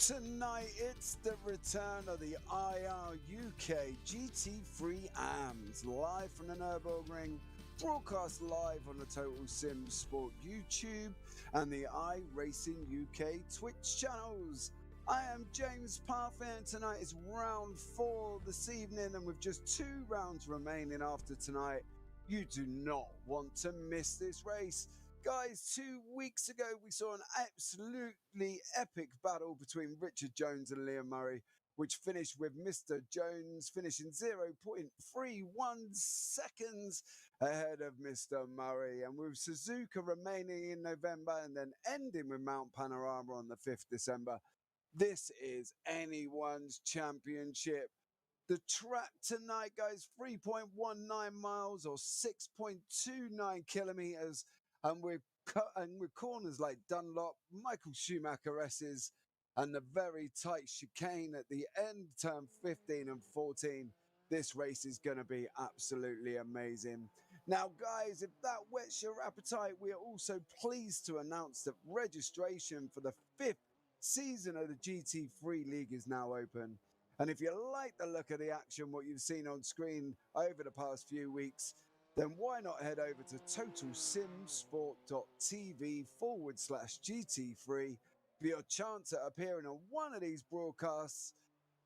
Tonight, it's the return of the UK GT3 AMS, live from the Nürburgring, broadcast live on the Total Sim Sport YouTube and the iRacing UK Twitch channels. I am James Parfitt, and tonight is round 4 this evening, and with just 2 rounds remaining after tonight, you do not want to miss this race. Guys, 2 weeks ago, we saw an absolutely epic battle between Richard Jones and Liam Murray, which finished with Mr. Jones finishing 0.31 seconds ahead of Mr. Murray. And with Suzuka remaining in November and then ending with Mount Panorama on the 5th December, this is anyone's championship. The track tonight, guys, 3.19 miles or 6.29 kilometers. And with corners like Dunlop, Michael Schumacher S's, and the very tight chicane at the end, turn 15 and 14, this race is going to be absolutely amazing. Now, guys, if that whets your appetite, we are also pleased to announce that registration for the 5th season of the GT3 League is now open. And if you like the look of the action, what you've seen on screen over the past few weeks, then why not head over to totalsimsport.tv/GT3 for your chance at appearing on one of these broadcasts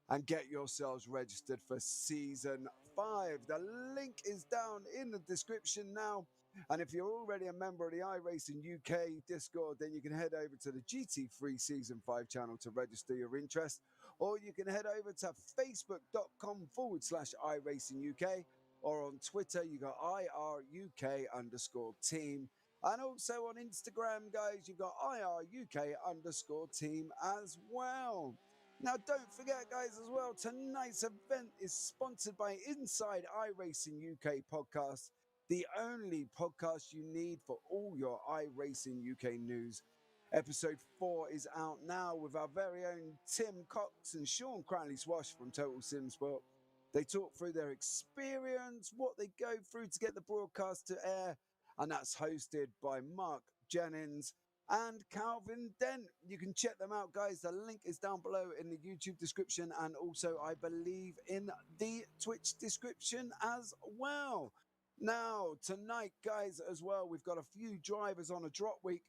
and get yourselves registered for Season 5. The link is down in the description now. And if you're already a member of the iRacing UK Discord, then you can head over to the GT3 Season 5 channel to register your interest. Or you can head over to facebook.com/iRacingUK, or on Twitter, you got IRUK_team. And also on Instagram, guys, you've got IRUK_team as well. Now, don't forget, guys, as well, tonight's event is sponsored by Inside iRacing UK podcast, the only podcast you need for all your iRacing UK news. Episode 4 is out now with our very own Tim Cox and Sean Cranleigh-Swash from Total Sim Sport. They talk through their experience, what they go through to get the broadcast to air, and that's hosted by Mark Jennings and Calvin Dent. You can check them out, guys. The link is down below in the YouTube description, and also, I believe, in the Twitch description as well. Now, tonight, guys, as well, we've got a few drivers on a drop week.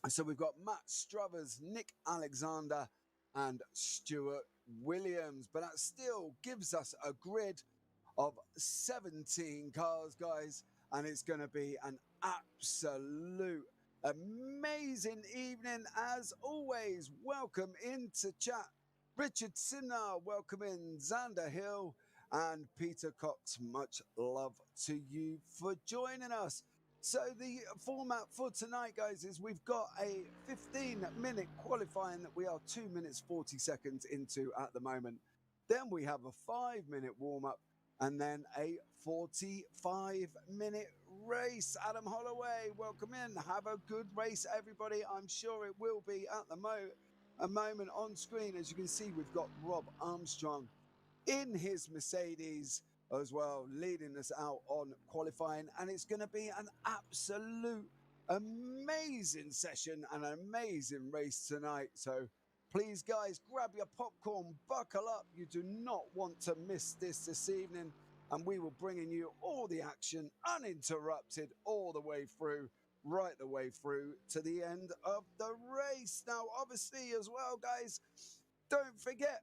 So we've got Matt Struthers, Nick Alexander, and Stuart Williams. But that still gives us a grid of 17 cars, guys. And it's going to be an absolute amazing evening. As always, welcome into chat Richard Sinner, welcome in Xander Hill, and Peter Cox. Much love to you for joining us. So the format for tonight, guys, is we've got a 15-minute qualifying that we are 2 minutes 40 seconds into at the moment. Then we have a 5-minute warm-up and then a 45-minute race. Adam Holloway, welcome in. Have a good race, everybody. I'm sure it will be at the moment on screen. As you can see, we've got Rob Armstrong in his Mercedes as well, leading us out on qualifying, and it's going to be an absolute amazing session and an amazing race tonight. So please, guys, grab your popcorn, buckle up. You do not want to miss this evening, and we will bring you all the action uninterrupted all the way through, right the way through to the end of the race. Now, obviously, as well, guys, don't forget,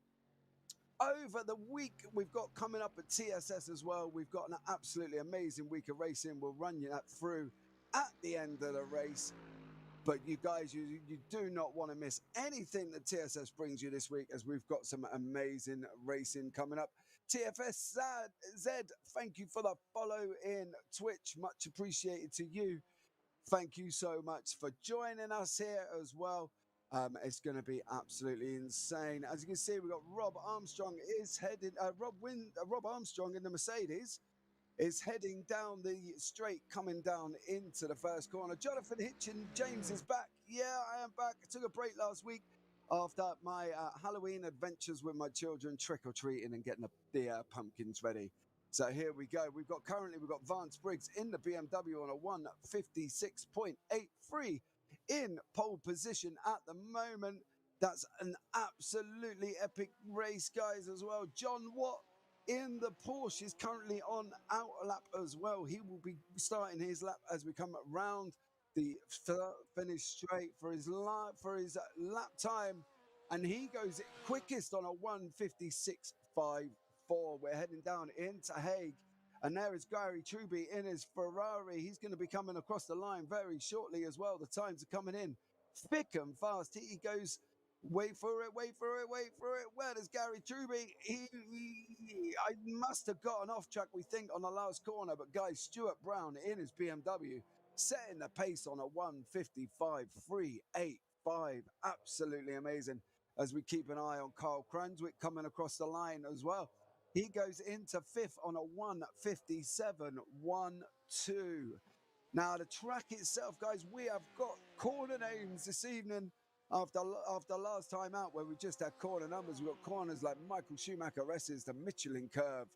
over the week we've got coming up at TSS as well, we've got an absolutely amazing week of racing. We'll run you that through at the end of the race. But you guys, you do not want to miss anything that TSS brings you this week, as we've got some amazing racing coming up. TFS Z, thank you for the follow in Twitch. Much appreciated to you. Thank you so much for joining us here as well. It's going to be absolutely insane. As you can see, we've got Rob Armstrong is heading. Rob Armstrong in the Mercedes is heading down the straight, coming down into the first corner. Jonathan Hitchin, James is back. Yeah, I am back. I took a break last week after my Halloween adventures with my children, trick-or-treating and getting the pumpkins ready. So here we go. We've got Vance Briggs in the BMW on a 156.83 in pole position at the moment. That's an absolutely epic race, guys, as well. John Watt in the Porsche is currently on outer lap as well. He will be starting his lap as we come around the finish straight for his lap time, and he goes quickest on a 1:56.54. We're heading down into Hague, and there is Gary Truby in his Ferrari. He's going to be coming across the line very shortly as well. The times are coming in thick and fast. He goes. Wait for it, wait for it, wait for it. Where does Gary Truby? I must have gotten off track, we think, on the last corner. But guys, Stuart Brown in his BMW, setting the pace on a 1:55.385. Absolutely amazing. As we keep an eye on Carl Cranswick coming across the line as well. He goes into fifth on a 1:57.12. Now, the track itself, guys, we have got corner names this evening after last time out where we just had corner numbers. We've got corners like Michael Schumacher S's, the Michelin Curve,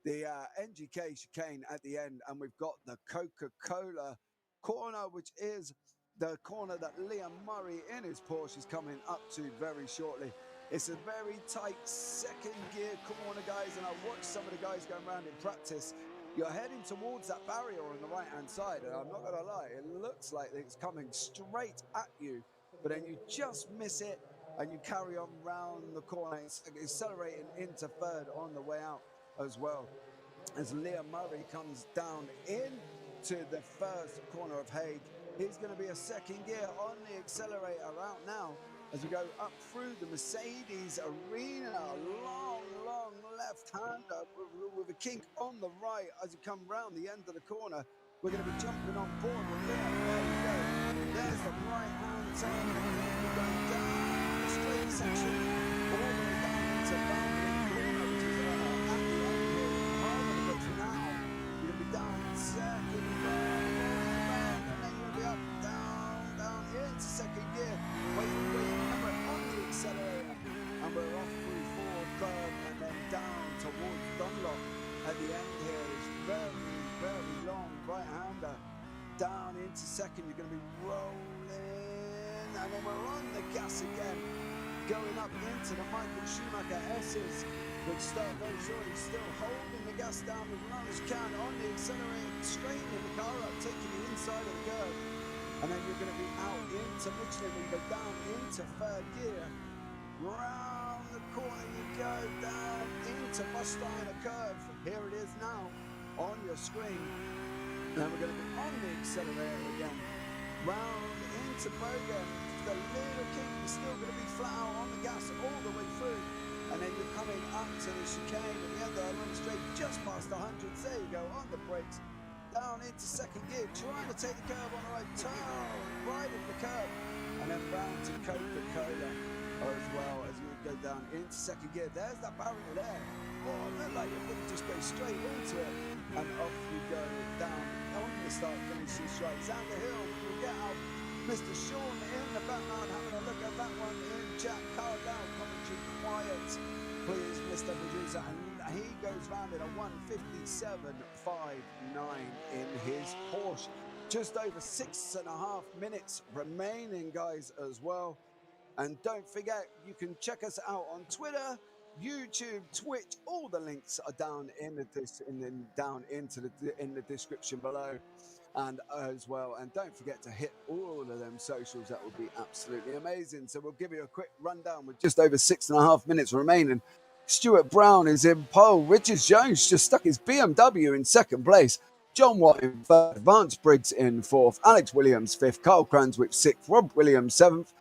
the NGK chicane at the end, and we've got the Coca-Cola corner, which is the corner that Liam Murray in his Porsche is coming up to very shortly. It's a very tight second gear corner, guys, and I watched some of the guys going around in practice. You're heading towards that barrier on the right-hand side, and I'm not going to lie, it looks like it's coming straight at you, but then you just miss it, and you carry on round the corner, accelerating into third on the way out as well. As Liam Murray comes down into the first corner of Hague, he's going to be a second gear on the accelerator out now as we go up through the Mercedes arena. Long left-hander with a kink on the right as you come round the end of the corner. We're going to be jumping on board with Liam. There we go. There's the right-hand turn. We're going down the straight section all the way down into Nürburgring corner, which is at the end here. Harmony goes now. You're going to be down second, and then you're going to be up, down into second gear. Wait, remember on the accelerator, and we're off through fourth, third, and then down towards Dunlop at the end here. It's very long right-hander down into second. You're going to be rolling, and then we're on the gas again, going up into the Michael Schumacher S's, which start very shortly, still holding the gas down as long as you can on the accelerator, straightening the car up, taking the inside of the curve. And then you're going to be out into Michelin. We go down into third gear. Round the corner you go, down into Mustang curve. Here it is now on your screen. And then we're going to be on the accelerator again. Round into Bogan. The little kick is still going to be flat out on the gas all the way through. And then you're coming up to the chicane at the end of the long straight, just past the 100s. There you go, on the brakes. Down into second gear, trying to take the curve on the right, turn right of the curve, and then round to Coca-Cola as well as you go down into second gear. There's that barrier there. Oh, it looked like you're going to just go straight into it, and off you go down on the start finishing straight. Down the hill, we'll get out Mr. Sean in the background having a look at that one in chat. Carl down, commentary quiet, please, Mr. Producer, and he goes round at a 1:57.59 in his Porsche. Just over 6.5 minutes remaining, guys, as well. And don't forget, you can check us out on Twitter, YouTube, Twitch. All the links are down in the description below, and as well. And don't forget to hit all of them socials. That would be absolutely amazing. So we'll give you a quick rundown with just over 6.5 minutes remaining. Stuart Brown is in pole. Richard Jones just stuck his BMW in second place. John Watt in third. Vance Briggs in fourth. Alex Williams fifth. Carl Cranswick sixth. Rob Williams seventh.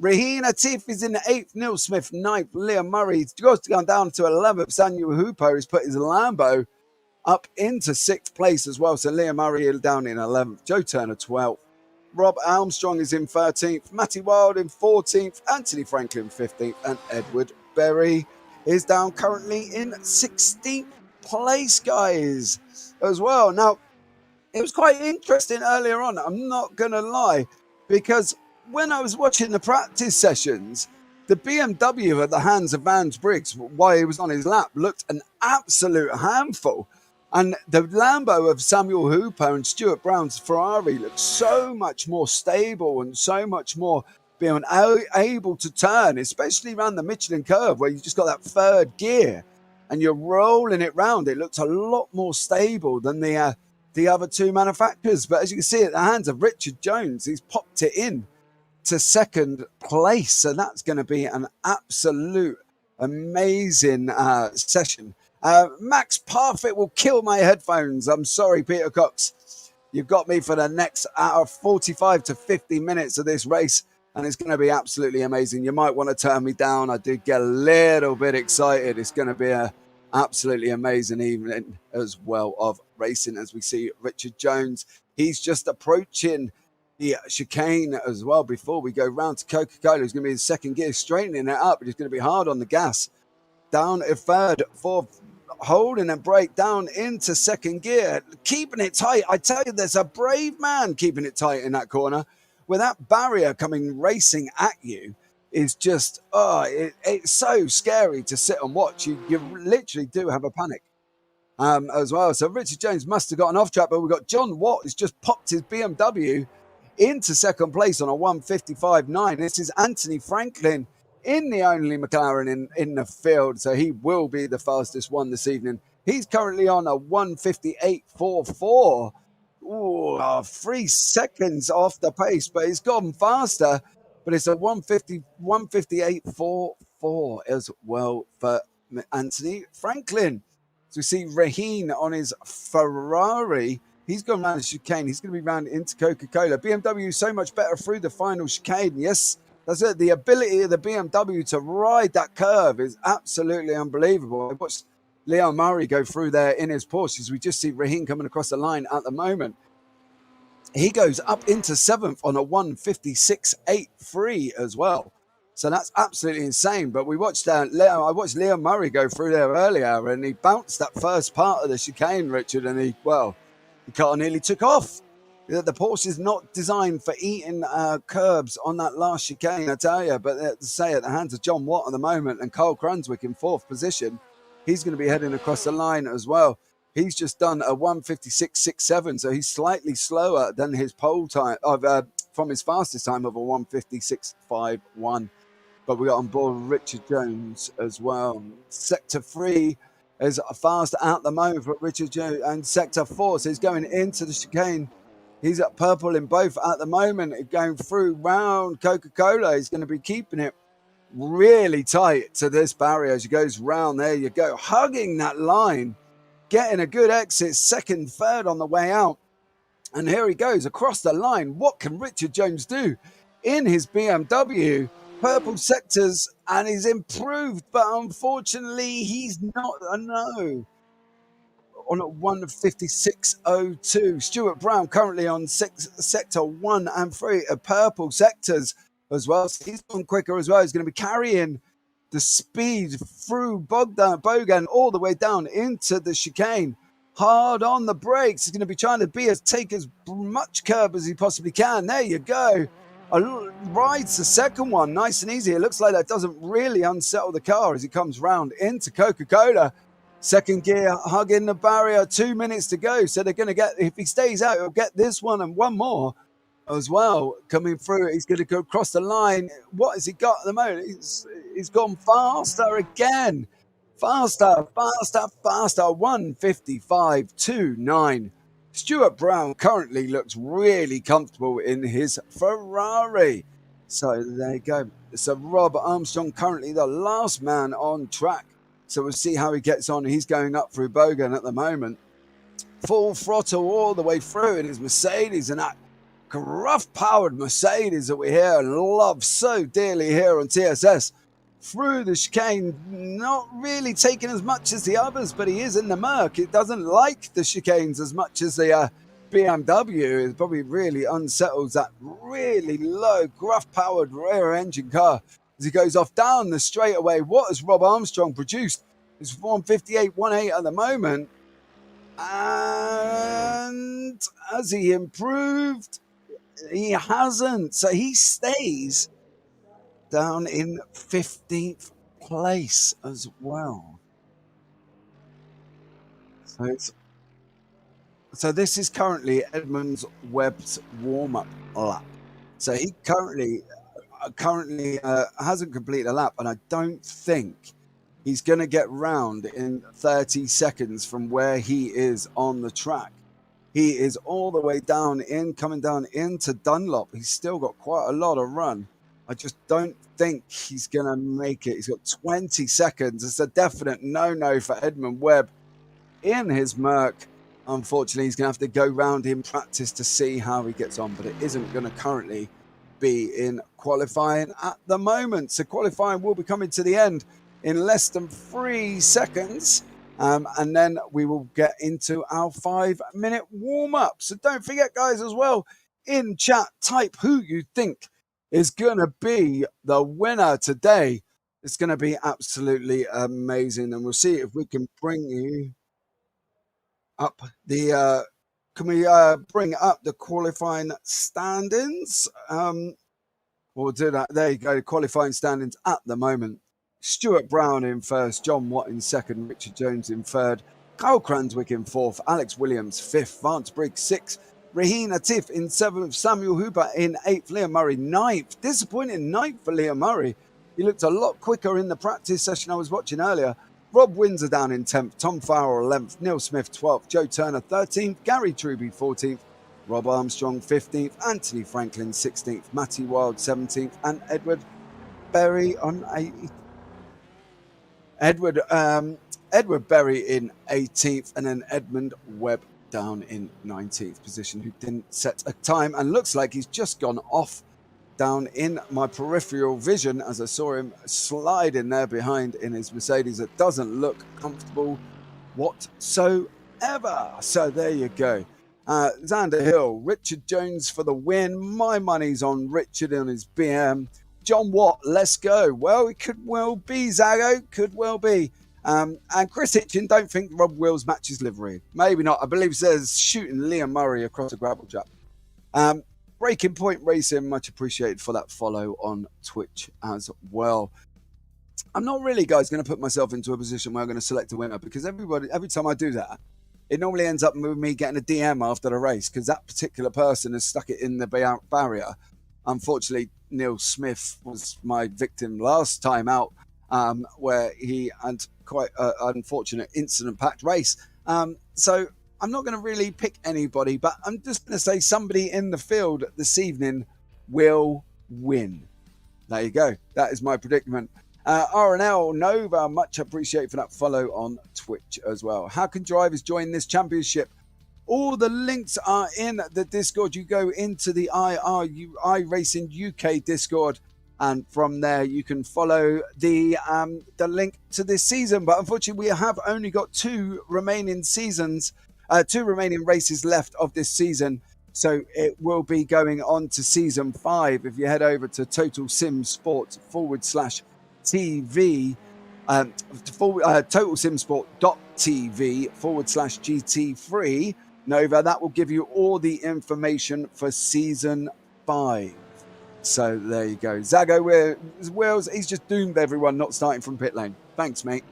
Raheen Atif is in eighth. Neil Smith ninth. Liam Murray goes down to 11th. Samuel Hooper has put his Lambo up into sixth place as well. So Liam Murray down in 11th. Joe Turner 12th. Rob Armstrong is in 13th. Matty Wild in 14th. Anthony Franklin 15th. And Edward Berry is down currently in 16th place, guys, as well. Now, it was quite interesting earlier on, I'm not going to lie, because when I was watching the practice sessions, the BMW at the hands of Vance Briggs, while he was on his lap, looked an absolute handful. And the Lambo of Samuel Hooper and Stuart Brown's Ferrari looked so much more stable and so much more being able to turn, especially around the Michelin curve where you just got that third gear and you're rolling it round. It looks a lot more stable than the other two manufacturers. But as you can see at the hands of Richard Jones, he's popped it in to second place. So that's going to be an absolute amazing session. Max Parfitt will kill my headphones. I'm sorry, Peter Cox. You've got me for the next hour, 45 to 50 minutes of this race, and it's going to be absolutely amazing. You might want to turn me down. I do get a little bit excited. It's going to be an absolutely amazing evening as well of racing as we see Richard Jones. He's just approaching the chicane as well before we go round to Coca-Cola. He's going to be in second gear, straightening it up. He's going to be hard on the gas. Down a third, fourth, holding a brake down into second gear, keeping it tight. I tell you, there's a brave man keeping it tight in that corner. With that barrier coming racing at you is just, it's so scary to sit and watch. You literally do have a panic as well. So Richard Jones must have gotten off track, but we've got John Watt who's just popped his BMW into second place on a 1:55.9. This is Anthony Franklin in the only McLaren in the field, so he will be the fastest one this evening. He's currently on a 1:58.44. Ooh, 3 seconds off the pace, but he's gone faster. But it's a 1:58.44 as well for Anthony Franklin. So we see Raheen on his Ferrari. He's gone around the chicane. He's going to be round into Coca-Cola. BMW so much better through the final chicane. Yes, that's it. The ability of the BMW to ride that curve is absolutely unbelievable. I watched Leo Murray go through there in his Porsche as we just see Raheen coming across the line at the moment. He goes up into seventh on a 1:56.83 as well. So that's absolutely insane. But we watched I watched Leo Murray go through there earlier, and he bounced that first part of the chicane, Richard, and the car nearly took off. The Porsche is not designed for eating curbs on that last chicane, I tell you. But to say at the hands of John Watt at the moment and Carl Cranswick in fourth position, he's going to be heading across the line as well. He's just done a 1:56.67, so he's slightly slower than his pole time from his fastest time of a 1:56.51. But we got on board Richard Jones as well. Sector 3 is fast at the moment for Richard Jones, and Sector 4, so he's going into the chicane. He's at purple in both at the moment, going through round Coca-Cola. He's going to be keeping it really tight to this barrier as he goes round. There you go, hugging that line, getting a good exit, second, third on the way out. And here he goes across the line. What can Richard Jones do in his BMW? Purple sectors, and he's improved, but unfortunately he's not a no. On a 1:56.02. Stuart Brown currently on sector 1 and 3 of purple sectors as well. So he's gone quicker as well. He's going to be carrying the speed through Bogan all the way down into the chicane. Hard on the brakes. He's going to be trying to take as much curb as he possibly can. There you go. Rides the second one nice and easy. It looks like that doesn't really unsettle the car as he comes round into Coca-Cola. Second gear, hugging the barrier, 2 minutes to go. So they're going to get, if he stays out, he'll get this one and one more as well coming through. He's going to go across the line. What has he got at the moment? He's gone faster again. Faster. 1:55.29. Stuart Brown currently looks really comfortable in his Ferrari. So there you go. So Rob Armstrong currently the last man on track. So we'll see how he gets on. He's going up through Bogan at the moment. Full throttle all the way through in his Mercedes, and that gruff-powered Mercedes that we hear and love so dearly here on TSS. Through the chicane, not really taking as much as the others, but he is in the Merc. It doesn't like the chicanes as much as the BMW. It probably really unsettles that really low, gruff-powered rear engine car as he goes off down the straightaway. What has Rob Armstrong produced? It's 1:58.18 at the moment. And has he improved? He hasn't. So he stays down in 15th place as well. So this is currently Edmund Webb's warm-up lap. So he currently currently hasn't completed a lap, and I don't think he's going to get round in 30 seconds from where he is on the track. He is all the way down coming down into Dunlop. He's still got quite a lot of run. I just don't think he's going to make it. He's got 20 seconds. It's a definite no-no for Edmund Webb in his Merc. Unfortunately, he's going to have to go round in practice to see how he gets on, but it isn't going to currently be in qualifying at the moment. So qualifying will be coming to the end in less than 3 seconds. And then we will get into our 5-minute warm-up. So don't forget, guys, as well, in chat, type who you think is going to be the winner today. It's going to be absolutely amazing. And we'll see if we can bring you up the... can we bring up the qualifying standings? We'll do that. There you go, qualifying standings at the moment. Stuart Brown in first, John Watt in second, Richard Jones in third, Kyle Cranswick in fourth, Alex Williams fifth, Vance Briggs sixth, Raheen Atif in seventh, Samuel Hooper in eighth, Liam Murray ninth. Disappointing ninth for Liam Murray. He looked a lot quicker in the practice session I was watching earlier. Rob Windsor down in 10th, Tom Farrell 11th, Neil Smith 12th, Joe Turner 13th, Gary Truby 14th, Rob Armstrong 15th, Anthony Franklin 16th, Matty Wild 17th, and Edward Berry on 18th. Edward Berry in 18th, and then Edmund Webb down in 19th position, who didn't set a time and looks like he's just gone off down in my peripheral vision as I saw him slide in there behind in his Mercedes. It doesn't look comfortable whatsoever. So there you go. Xander Hill, Richard Jones for the win. My money's on Richard and his BM. John Watt, let's go. Well, it could well be, Zago. Could well be. And Chris Hitchin, don't think Rob Wills matches livery. Maybe not. I believe it says shooting Liam Murray across a gravel trap. Breaking Point Racing, much appreciated for that follow on Twitch as well. I'm not really, guys, going to put myself into a position where I'm going to select a winner, because every time I do that, it normally ends up with me getting a DM after the race, because that particular person has stuck it in the barrier. Unfortunately, Neil Smith was my victim last time out, where he had quite an unfortunate incident-packed race. So I'm not going to really pick anybody, but I'm just going to say somebody in the field this evening will win. There you go. That is my predicament. RNL Nova, much appreciated for that follow on Twitch as well. How can drivers join this championship? All the links are in the Discord. You go into the iRacing UK Discord, and from there you can follow the link to this season. But unfortunately, we have only got two remaining races left of this season. So it will be going on to season 5. If you head over to Total Sim Sport /TV, totalsimsport.tv/GT3 Nova, that will give you all the information for season 5. So there you go. Zago Wills, he's just doomed everyone not starting from pit lane. Thanks, mate.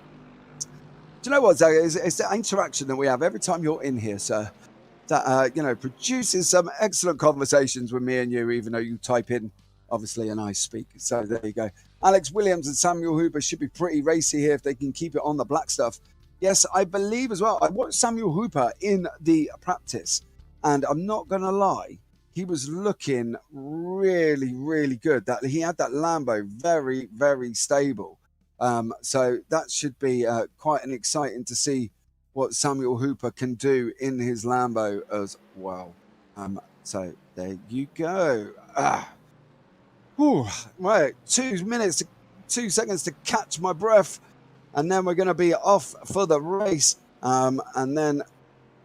Do you know what, Zago? It's the interaction that we have every time you're in here, sir, that produces some excellent conversations with me and you, even though you type in, obviously, and I speak. So there you go. Alex Williams and Samuel Hooper should be pretty racy here if they can keep it on the black stuff. Yes, I believe as well. I watched Samuel Hooper in the practice, and I'm not going to lie, he was looking really, really good. That he had that Lambo very, very stable. So that should be quite an exciting to see what Samuel Hooper can do in his Lambo as well. So there you go. Right, 2 minutes, 2 seconds to catch my breath, and then we're going to be off for the race. And then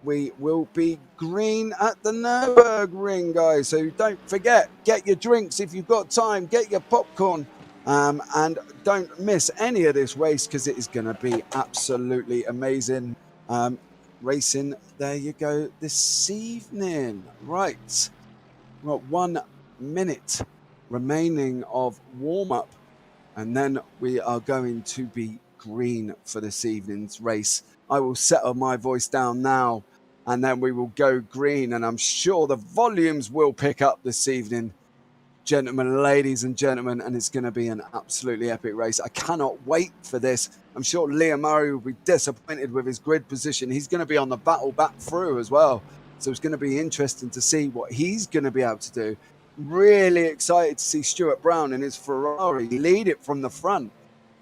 we will be green at the Nürburgring, guys. So don't forget, get your drinks if you've got time, get your popcorn, and don't miss any of this race, because it is going to be absolutely amazing racing. There you go this evening. Right, we've got 1 minute remaining of warm-up, and then we are going to be green for this evening's race. I will settle my voice down now, and then we will go green, and I'm sure the volumes will pick up this evening. gentlemen, ladies and gentlemen, and it's going to be an absolutely epic race. I cannot wait for this. I'm sure Liam Murray will be disappointed with his grid position. He's going to be on the battle back through as well. So it's going to be interesting to see what he's going to be able to do. Really excited to see Stuart Brown and his Ferrari lead it from the front.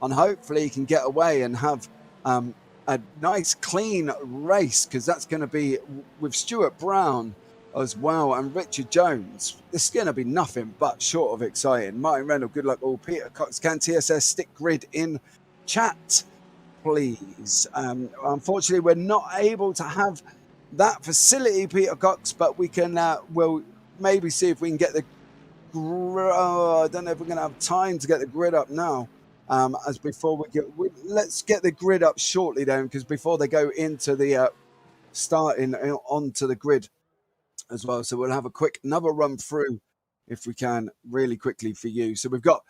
And hopefully he can get away and have a nice, clean race, because that's going to be with Stuart Brown as well and Richard Jones. It's going to be nothing but short of exciting. Martin Reynolds, good luck all. Peter Cox, can TSS stick grid in chat, please? Unfortunately, we're not able to have that facility, Peter Cox, but we can, we'll maybe see if we can get the, I don't know if we're going to have time to get the grid up now. As before let's get the grid up shortly then, because before they go into the starting onto the grid as well. So we'll have another run through if we can really quickly for you. So we've got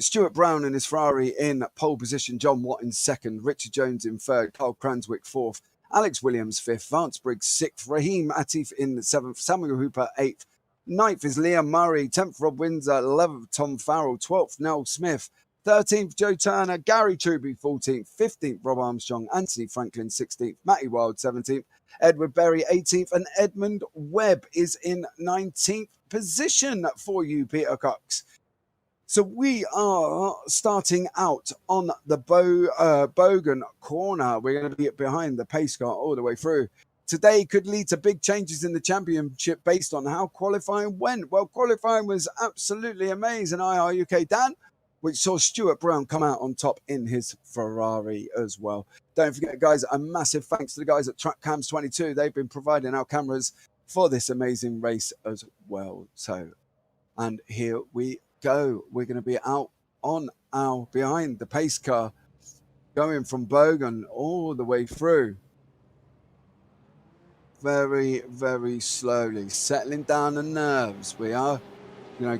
Stuart Brown and his Ferrari in pole position, John Watt in second, Richard Jones in third, Carl Cranswick fourth, Alex Williams fifth, Vance Briggs sixth, Raheem Atif in the seventh, Samuel Hooper eighth, ninth is Liam Murray, 10th Rob Windsor, 11th Tom Farrell, 12th Nell Smith, 13th Joe Turner, Gary Truby 14th, 15th Rob Armstrong, Anthony Franklin 16th, Matty Wild 17th, Edward Berry 18th, and Edmund Webb is in 19th position for you, Peter Cox. So we are starting out on the Bogan corner. We're going to be behind the pace car all the way through. Today could lead to big changes in the championship based on how qualifying went. Well, qualifying was absolutely amazing, IR UK Dan, which saw Stuart Brown come out on top in his Ferrari as well. Don't forget, guys, a massive thanks to the guys at Track Cams 22. They've been providing our cameras for this amazing race as well. So, and here we go. We're going to be out on our behind the pace car, going from Bogan all the way through. Very, very slowly, settling down the nerves. We are,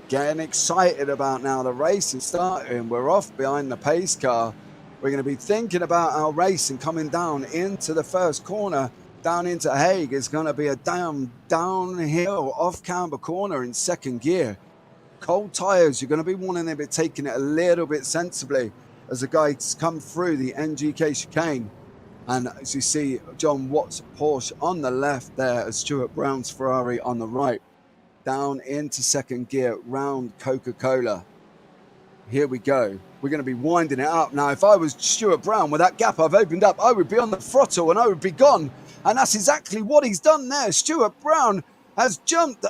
getting excited about now. The race is starting. We're off behind the pace car. We're going to be thinking about our race and coming down into the first corner, down into Hague. It's going to be a downhill off-camber corner in second gear. Cold tyres, you're going to be wanting to be taking it a little bit sensibly as the guys come through the NGK chicane. And as you see, John Watt's Porsche on the left there, as Stuart Brown's Ferrari on the right. Down into second gear, round Coca-Cola. Here we go. We're going to be winding it up. Now, if I was Stuart Brown, with that gap I've opened up, I would be on the throttle and I would be gone. And that's exactly what he's done there. Stuart Brown has jumped,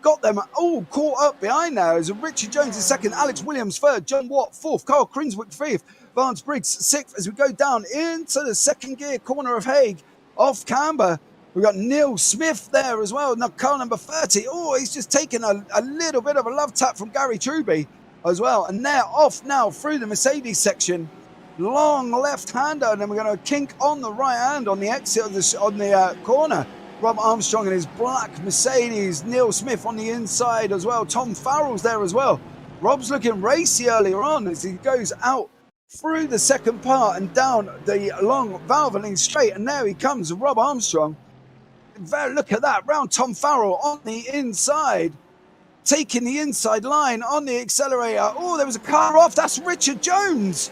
got them all caught up behind now. As Richard Jones is second, Alex Williams third, John Watt fourth, Carl Cranswick fifth, Vance Briggs sixth. As we go down into the second gear corner of Hague, off camber, we've got Neil Smith there as well. Now, car number 30. Oh, he's just taken a little bit of a love tap from Gary Truby as well. And they're off now through the Mercedes section. Long left-hander, and then we're going to kink on the right hand on the exit of this, on the corner. Rob Armstrong in his black Mercedes. Neil Smith on the inside as well. Tom Farrell's there as well. Rob's looking racy earlier on as he goes out through the second part and down the long Valvoline straight. And there he comes, Rob Armstrong. Look at that, round Tom Farrell on the inside. Taking the inside line on the accelerator. Oh, there was a car off. That's Richard Jones.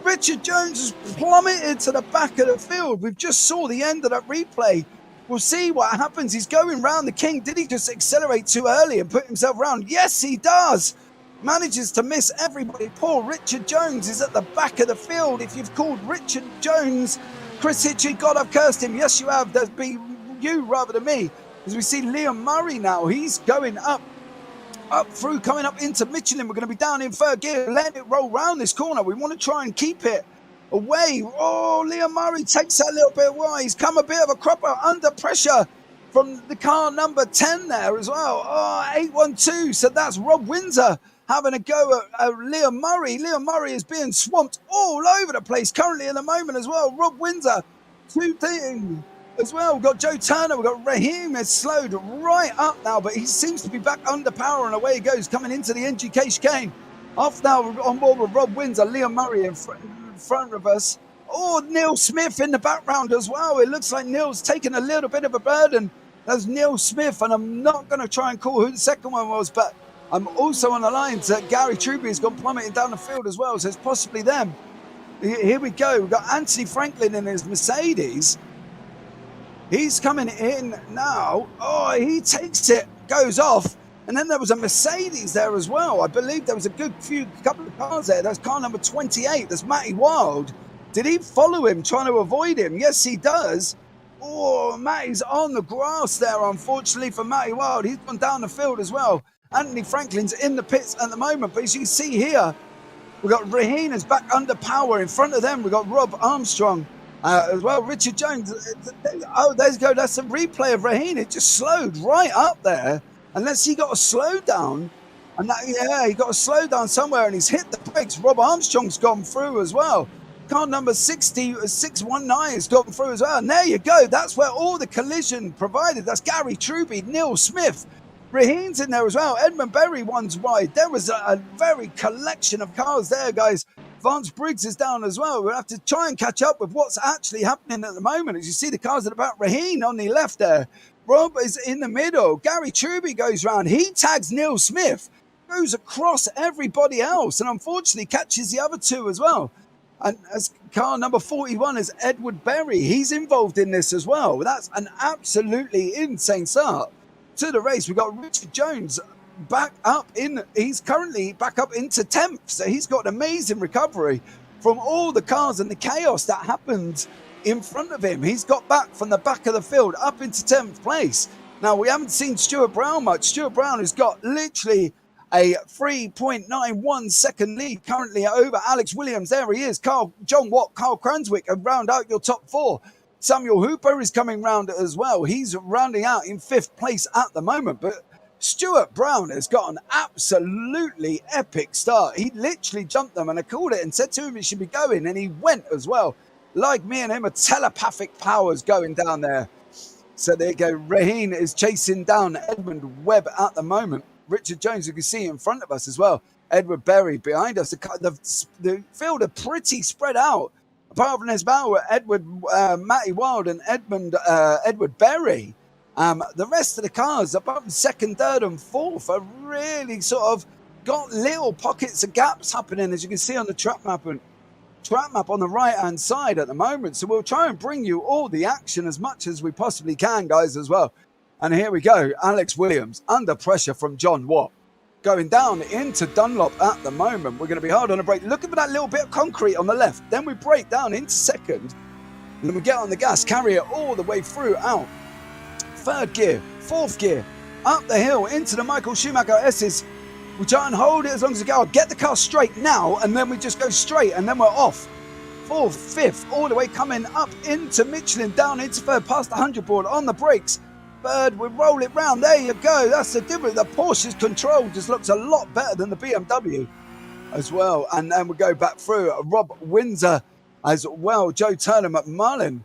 Richard Jones has plummeted to the back of the field. We've just saw the end of that replay. We'll see what happens. He's going round the king. Did he just accelerate too early and put himself round? Yes, he does. Manages to miss everybody. Poor Richard Jones is at the back of the field. If you've called Richard Jones, Chris Hitchy, God, I've cursed him. Yes, you have. There's been you rather than me. As we see Liam Murray now, he's going up through, coming up into Michelin. We're going to be down in third gear, letting it roll round this corner. We want to try and keep it away. Oh, Liam Murray takes that a little bit away. He's come a bit of a cropper under pressure from the car number 10 there as well. Oh, 812. So that's Rob Windsor having a go at Liam Murray. Liam Murray is being swamped all over the place currently in the moment as well. Rob Windsor, two things as well. We've got Joe Turner, we've got Raheem is slowed right up now, but he seems to be back under power, and away he goes, coming into the NGK chicane. Off now on board with Rob Windsor, Liam Murray in front of us. Oh, Neil Smith in the background as well. It looks like Neil's taken a little bit of a burden. There's Neil Smith, and I'm not going to try and call who the second one was, but Also on the lines, Gary Truby has gone plummeting down the field as well, so it's possibly them. Here we go. We've got Anthony Franklin in his Mercedes. He's coming in now. Oh, he takes it, goes off. And then there was a Mercedes there as well. I believe there was a couple of cars there. That's car number 28. That's Matty Wild. Did he follow him, trying to avoid him? Yes, he does. Oh, Matty's on the grass there, unfortunately, for Matty Wild. He's gone down the field as well. Anthony Franklin's in the pits at the moment. But as you can see here, we've got Rahina's back under power. In front of them, we've got Rob Armstrong as well. Richard Jones. Oh, there you go. That's a replay of Rahina. It just slowed right up there. Unless he got a slow down. And he got a slow down somewhere and he's hit the brakes. Rob Armstrong's gone through as well. Car number 619 has gone through as well. And there you go. That's where all the collision provided. That's Gary Truby, Neil Smith. Raheen's in there as well. Edmund Berry one's wide. There was a very collection of cars there, guys. Vance Briggs is down as well. We'll have to try and catch up with what's actually happening at the moment. As you see the cars at about Raheen on the left there. Rob is in the middle. Gary Truby goes round. He tags Neil Smith. Goes across everybody else. And unfortunately catches the other two as well. And as car number 41 is Edward Berry. He's involved in this as well. That's an absolutely insane start to the race. We've got Richard Jones back up in. He's currently back up into 10th. So he's got an amazing recovery from all the cars and the chaos that happened in front of him. He's got back from the back of the field up into 10th place. Now, we haven't seen Stuart Brown much. Stuart Brown has got literally a 3.91 second lead currently over Alex Williams. There he is. John Watt, Carl Cranswick have round out your top four. Samuel Hooper is coming round as well. He's rounding out in 5th place at the moment. But Stuart Brown has got an absolutely epic start. He literally jumped them and I called it and said to him he should be going. And he went as well. Like me and him, a telepathic powers going down there. So there you go. Raheen is chasing down Edmund Webb at the moment. Richard Jones, you can see in front of us as well. Edward Berry behind us. The field are pretty spread out. Apart from this battle with Matty Wild and Edward Berry. The rest of the cars, above 2nd, 3rd and 4th, are really sort of got little pockets of gaps happening, as you can see on the track map on the right hand side at the moment. So we'll try and bring you all the action as much as we possibly can, guys, as well. And here we go. Alex Williams under pressure from John Watt going down into Dunlop at the moment. We're going to be hard on a brake. Looking for that little bit of concrete on the left. Then we brake down into 2nd. And then we get on the gas, carry it all the way through out. 3rd gear, 4th gear, up the hill into the Michael Schumacher S's. We try and hold it as long as we go. Get the car straight now, and then we just go straight, and then we're off. 4th, 5th, all the way coming up into Michelin, down into 3rd, past the 100 board on the brakes. 3rd, we roll it round. There you go. That's the difference. The Porsche's control just looks a lot better than the BMW as well. And then we go back through. Rob Windsor as well. Joe Turner McMullen.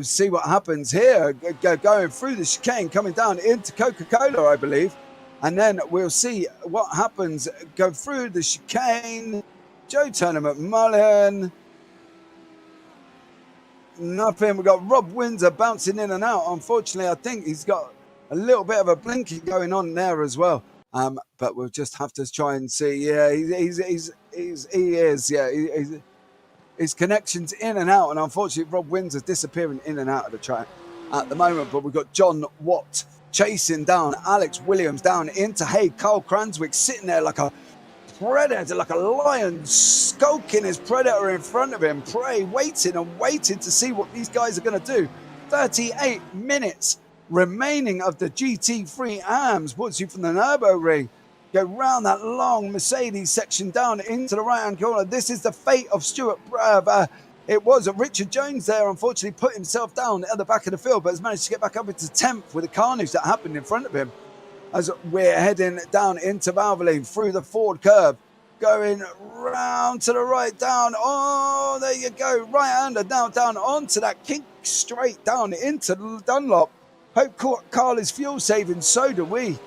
See what happens here. Going through the chicane, coming down into Coca-Cola, I believe. And then we'll see what happens. Go through the chicane. Joe Turner McMullen. Nothing. We've got Rob Windsor bouncing in and out. Unfortunately, I think he's got a little bit of a blinking going on there as well. But we'll just have to try and see. Yeah, he is. Yeah, his connection's in and out. And unfortunately, Rob Windsor's disappearing in and out of the track at the moment. But we've got John Watt chasing down Alex Williams down into Carl Cranswick sitting there like a predator, like a lion skulking his predator in front of him, waiting to see what these guys are going to do. 38 minutes remaining of the GT3 AMS. Puts you from the Nürburgring, go round that long Mercedes section down into the right hand corner. This is the fate of Stuart it was Richard Jones there, unfortunately put himself down at the back of the field, but has managed to get back up into 10th with the carnage that happened in front of him. As we're heading down into Valvoline through the Ford curve, going round to the right down. Oh, there you go. Right-hander now down onto that kink straight down into Dunlop. Hope Carl is fuel saving. So do we.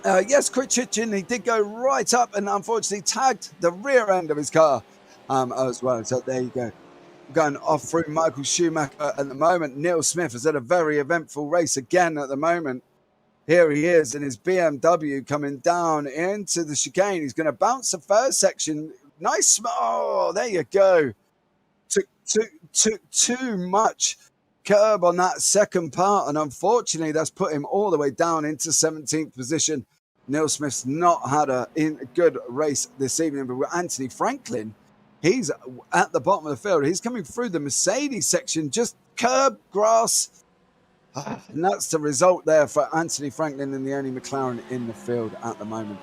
Yes, Chris Hitchin, he did go right up and unfortunately tagged the rear end of his car as well. So there you go. Going off through Michael Schumacher at the moment. Neil Smith has had a very eventful race again at the moment. Here he is in his BMW coming down into the chicane. He's going to bounce the first section. Nice. Oh, there you go. Took too much curb on that second part, and unfortunately that's put him all the way down into 17th position. Neil Smith's not had a good race this evening, but with Anthony Franklin, he's at the bottom of the field. He's coming through the Mercedes section, just curb, grass, and that's the result there for Anthony Franklin and the only McLaren in the field at the moment.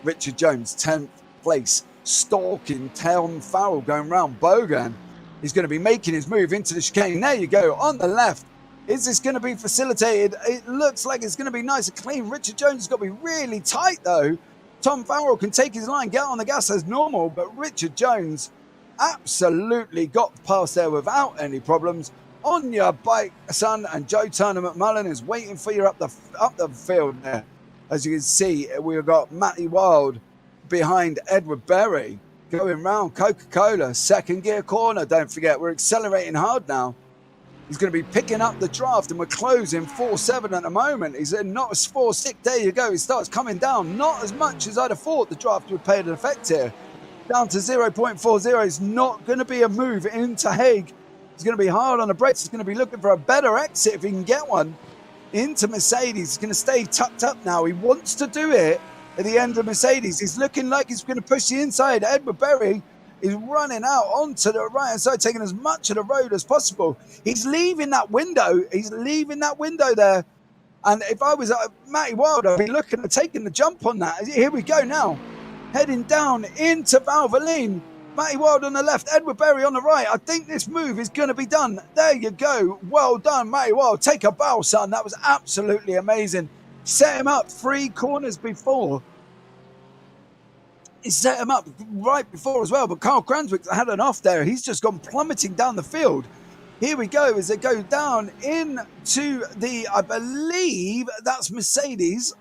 Richard Jones, 10th place, stalking Tom Farrell going round Bogan. He's going to be making his move into the chicane. There you go, on the left. Is this going to be facilitated? It looks like it's going to be nice and clean. Richard Jones has got to be really tight, though. Tom Farrell can take his line, get on the gas as normal, but Richard Jones absolutely got past there without any problems. On your bike, son, and Joe Turner McMullen is waiting for you up the field there. As you can see, we've got Matty Wild behind Edward Berry going round Coca-Cola, second gear corner. Don't forget, we're accelerating hard now. He's going to be picking up the draft, and we're closing 4.7 at the moment. He's not a 4.6. There you go. He starts coming down. Not as much as I'd have thought the draft would pay an effect here. Down to 0.40. It's not going to be a move into Hague. He's going to be hard on the brakes. He's going to be looking for a better exit if he can get one into Mercedes. He's going to stay tucked up now. He wants to do it at the end of Mercedes. He's looking like he's going to push the inside. Edward Berry is running out onto the right-hand side, taking as much of the road as possible. He's leaving that window. He's leaving that window there. And if I was Matty Wild, I'd be looking at taking the jump on that. Here we go now. Heading down into Valvoline. Matty Wild on the left, Edward Berry on the right. I think this move is going to be done. There you go. Well done, Matty Wild. Take a bow, son. That was absolutely amazing. Set him up 3 corners before. He set him up right before as well, but Carl Cranswick had an off there. He's just gone plummeting down the field. Here we go as they go down into the, I believe that's Mercedes.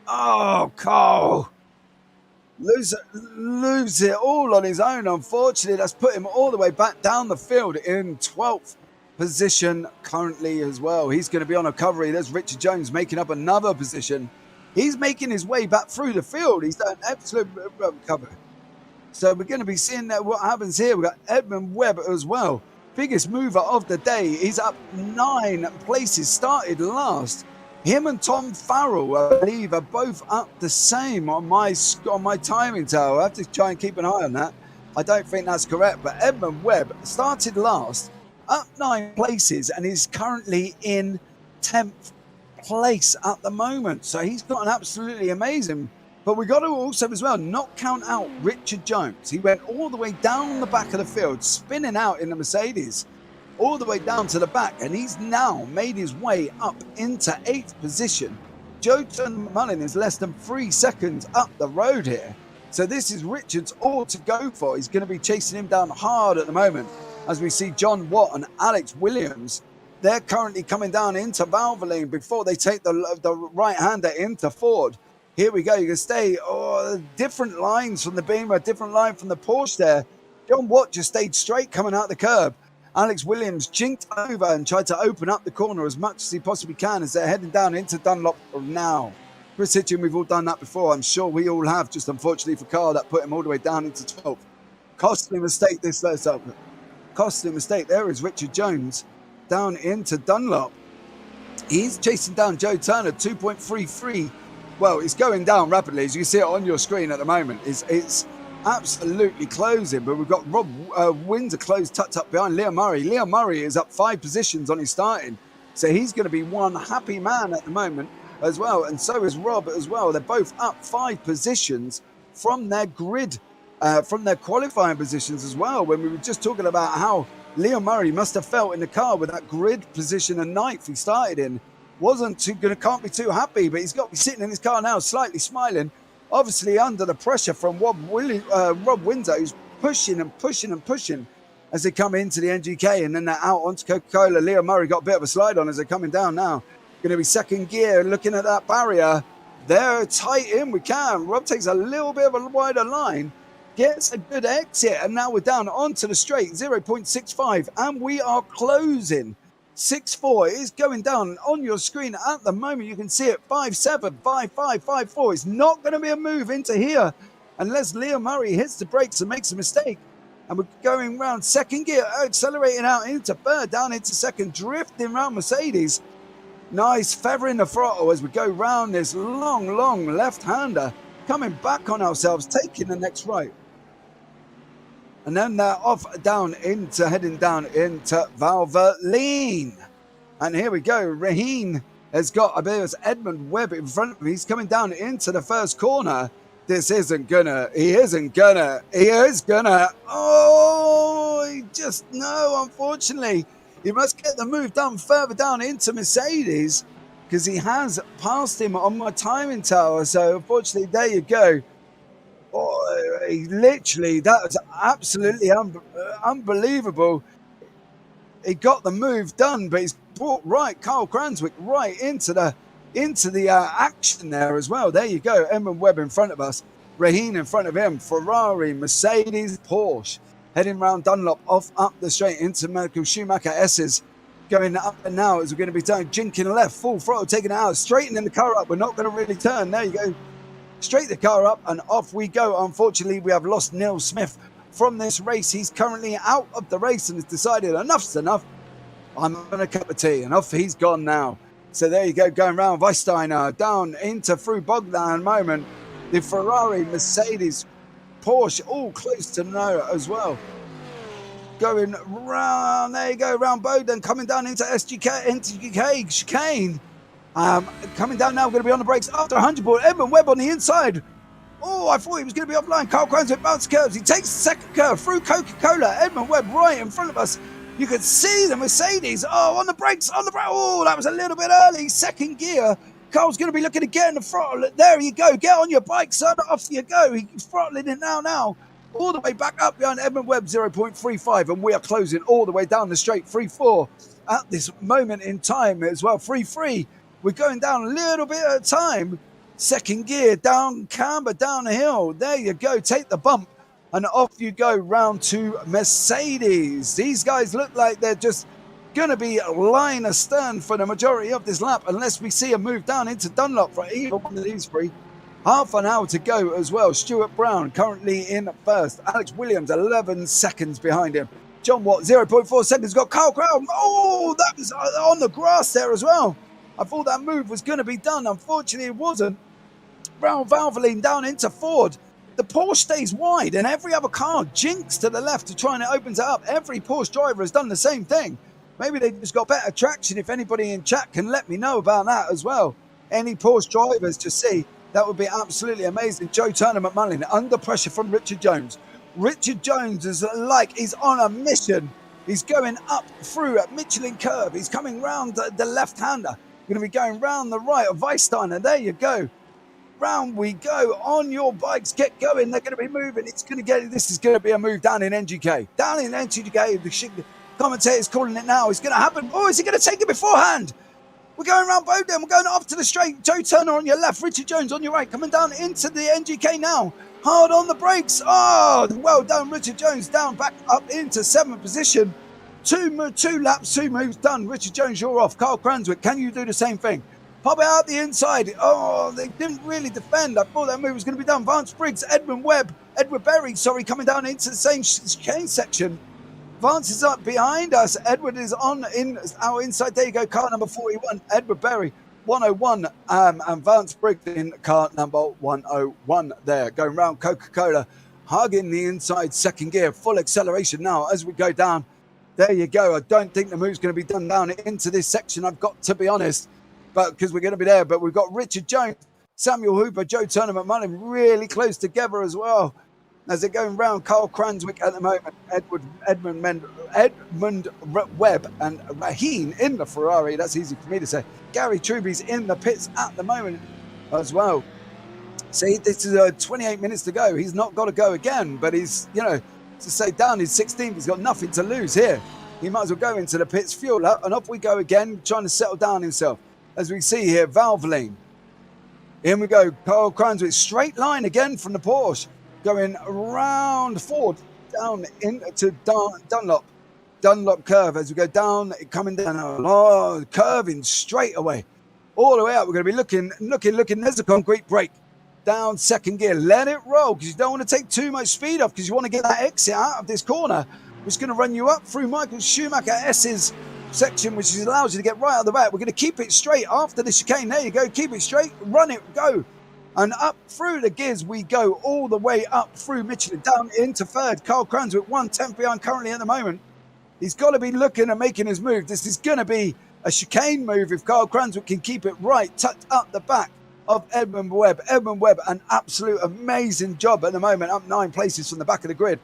Oh, Carl. Lose it all on his own, unfortunately. That's put him all the way back down the field in 12th position currently as well. He's going to be on a recovery. There's Richard Jones making up another position. He's making his way back through the field. He's done an absolute recovery. So we're going to be seeing that what happens here. We've got Edmund Webb as well. Biggest mover of the day. He's up 9 places, started last. Him and Tom Farrell, I believe, are both up the same on my timing tower. I have to try and keep an eye on that. I don't think that's correct, but Edmund Webb started last, up 9 places, and is currently in 10th place at the moment. So he's got an absolutely amazing. But we got to also as well not count out Richard Jones. He went all the way down the back of the field, spinning out in the Mercedes, all the way down to the back, and he's now made his way up into 8th position. Joe McMullen is less than 3 seconds up the road here. So this is Richard's all to go for. He's going to be chasing him down hard at the moment. As we see John Watt and Alex Williams, they're currently coming down into Valvoline before they take the right-hander into Ford. Here we go. You can stay different lines from the Beamer, different line from the Porsche there. John Watt just stayed straight coming out the curb. Alex Williams jinked over and tried to open up the corner as much as he possibly can as they're heading down into Dunlop now. Chris Hitchin, we've all done that before. I'm sure we all have, just unfortunately for Carl, that put him all the way down into 12th. Costly mistake this first up. Costly mistake. There is Richard Jones down into Dunlop. He's chasing down Joe Turner, 2.33. Well, it's going down rapidly. As you can see it on your screen at the moment. It's absolutely closing, but we've got Rob Windsor close tucked up behind Liam Murray. Liam Murray is up 5 positions on his starting, so he's going to be one happy man at the moment as well, and so is Rob as well. They're both up 5 positions from their grid, from their qualifying positions as well, when we were just talking about how Liam Murray must have felt in the car with that grid position and 9th he started in. Can't be too happy, but he's got to be sitting in his car now slightly smiling, obviously under the pressure from Rob Windsor, who's pushing and pushing and pushing as they come into the NGK, and then they're out onto Coca-Cola. Liam Murray got a bit of a slide on as they're coming down now. Going to be second gear, looking at that barrier. They're tight in, we can. Rob takes a little bit of a wider line, gets a good exit, and now we're down onto the straight, 0.65, and we are closing 6.4 is going down on your screen at the moment. You can see it 5.7, 5.5, 5.4. It's not going to be a move into here unless Leo Murray hits the brakes and makes a mistake. And we're going round second gear, accelerating out into third, down into second, drifting round Mercedes. Nice feathering the throttle as we go round this long left-hander, coming back on ourselves, taking the next right. And then they're off heading down into Valvoline. And here we go. Raheen has got, I believe it's Edmund Webb in front of him. He's coming down into the first corner. This isn't gonna, he is gonna. Oh, no, unfortunately. He must get the move done further down into Mercedes because he has passed him on my timing tower. So unfortunately, there you go. Oh, literally, that was absolutely unbelievable. He got the move done, but he's brought Carl Cranswick right into the action there as well. There you go. Edmund Webb in front of us, Raheen in front of him, Ferrari, Mercedes, Porsche. Heading round Dunlop, off up the straight into Michael Schumacher S's. Going up and now as we're going to be turning, jinking left, full throttle, taking it out, straightening the car up. We're not going to really turn. There you go. Straight the car up and off we go. Unfortunately, we have lost Neil Smith from this race. He's currently out of the race and has decided enough's enough. I'm having a cup of tea and off he's gone now. So there you go, going round Weissteiner, down into through Bogdan moment. The Ferrari, Mercedes, Porsche, all close to no as well. Going round, there you go, round Bowden, coming down into UK chicane. Coming down now, we're going to be on the brakes after 100 ball. Edmund Webb on the inside. Oh, I thought he was going to be offline. Carl Cranswick bounce curves. He takes the second curve through Coca-Cola. Edmund Webb right in front of us. You can see the Mercedes. Oh, on the brakes, Oh, that was a little bit early. Second gear. Carl's going to be looking to get in the throttle. There you go. Get on your bike, son. Off you go. He's throttling it now. All the way back up behind Edmund Webb, 0.35. And we are closing all the way down the straight, 3.4 at this moment in time as well. 3.3. We're going down a little bit at a time. Second gear, down camber, down the hill. There you go. Take the bump. And off you go round to Mercedes. These guys look like they're just going to be lying astern for the majority of this lap unless we see a move down into Dunlop for either one of these three. Half an hour to go as well. Stuart Brown currently in first. Alex Williams 11 seconds behind him. John Watt 0.4 seconds. Got Carl Crown. Oh, that was on the grass there as well. I thought that move was going to be done. Unfortunately, it wasn't. Brown Valvoline down into Ford. The Porsche stays wide and every other car jinks to the left to try and it opens it up. Every Porsche driver has done the same thing. Maybe they just got better traction. If anybody in chat can let me know about that as well. Any Porsche drivers to see, that would be absolutely amazing. Joe Turner McMullen under pressure from Richard Jones. Richard Jones is like he's on a mission. He's going up through at Michelin curve. He's coming round the left-hander. Going to be going round the right of Weissteiner. There you go. Round we go. On your bikes, get going. They're going to be moving. This is going to be a move down in NGK. Down in NGK, the commentator's calling it now. It's going to happen. Oh, is he going to take it beforehand? We're going around Bowden. We're going up to the straight. Joe Turner on your left. Richard Jones on your right. Coming down into the NGK now. Hard on the brakes. Oh, well done, Richard Jones. Down back up into 7th position. Two laps, 2 moves done. Richard Jones, you're off. Carl Cranswick, can you do the same thing? Pop it out the inside. Oh, they didn't really defend. I thought that move was going to be done. Vance Briggs, Edmund Berry, coming down into the same chain section. Vance is up behind us. Edward is on in our inside. There you go, car number 41. Edward Berry, 101. And Vance Briggs in car number 101 there. Going round Coca-Cola, hugging the inside second gear. Full acceleration now as we go down. There you go. I don't think the move's going to be done down into this section, I've got to be honest. But because we're going to be there. But we've got Richard Jones, Samuel Hooper, Joe Turner McMullen really close together as well. As they're going round Carl Cranswick at the moment, Edmund Webb and Raheen in the Ferrari. That's easy for me to say. Gary Truby's in the pits at the moment as well. See, this is 28 minutes to go. He's not got to go again, but he's, to say down his 16th, he's got nothing to lose here. He might as well go into the pits, fuel up, and off we go again, trying to settle down himself. As we see here, Valvoline. In we go, Carl Cranswick, straight line again from the Porsche. Going round Ford, down into Dunlop. Dunlop curve as we go down, coming down a long curving straight away. All the way up, we're going to be looking. There's a concrete brake. Down second gear. Let it roll because you don't want to take too much speed off because you want to get that exit out of this corner, which is going to run you up through Michael Schumacher S's section, which allows you to get right out the back. We're going to keep it straight after the chicane. There you go. Keep it straight. Run it. Go. And up through the gears we go all the way up through Michelin. Down into third. Carl Cranswick 1/10 behind currently at the moment. He's got to be looking at making his move. This is going to be a chicane move if Carl Cranswick can keep it right, tucked up the back of Edmund Webb. Edmund Webb, an absolute amazing job at the moment, up 9 places from the back of the grid.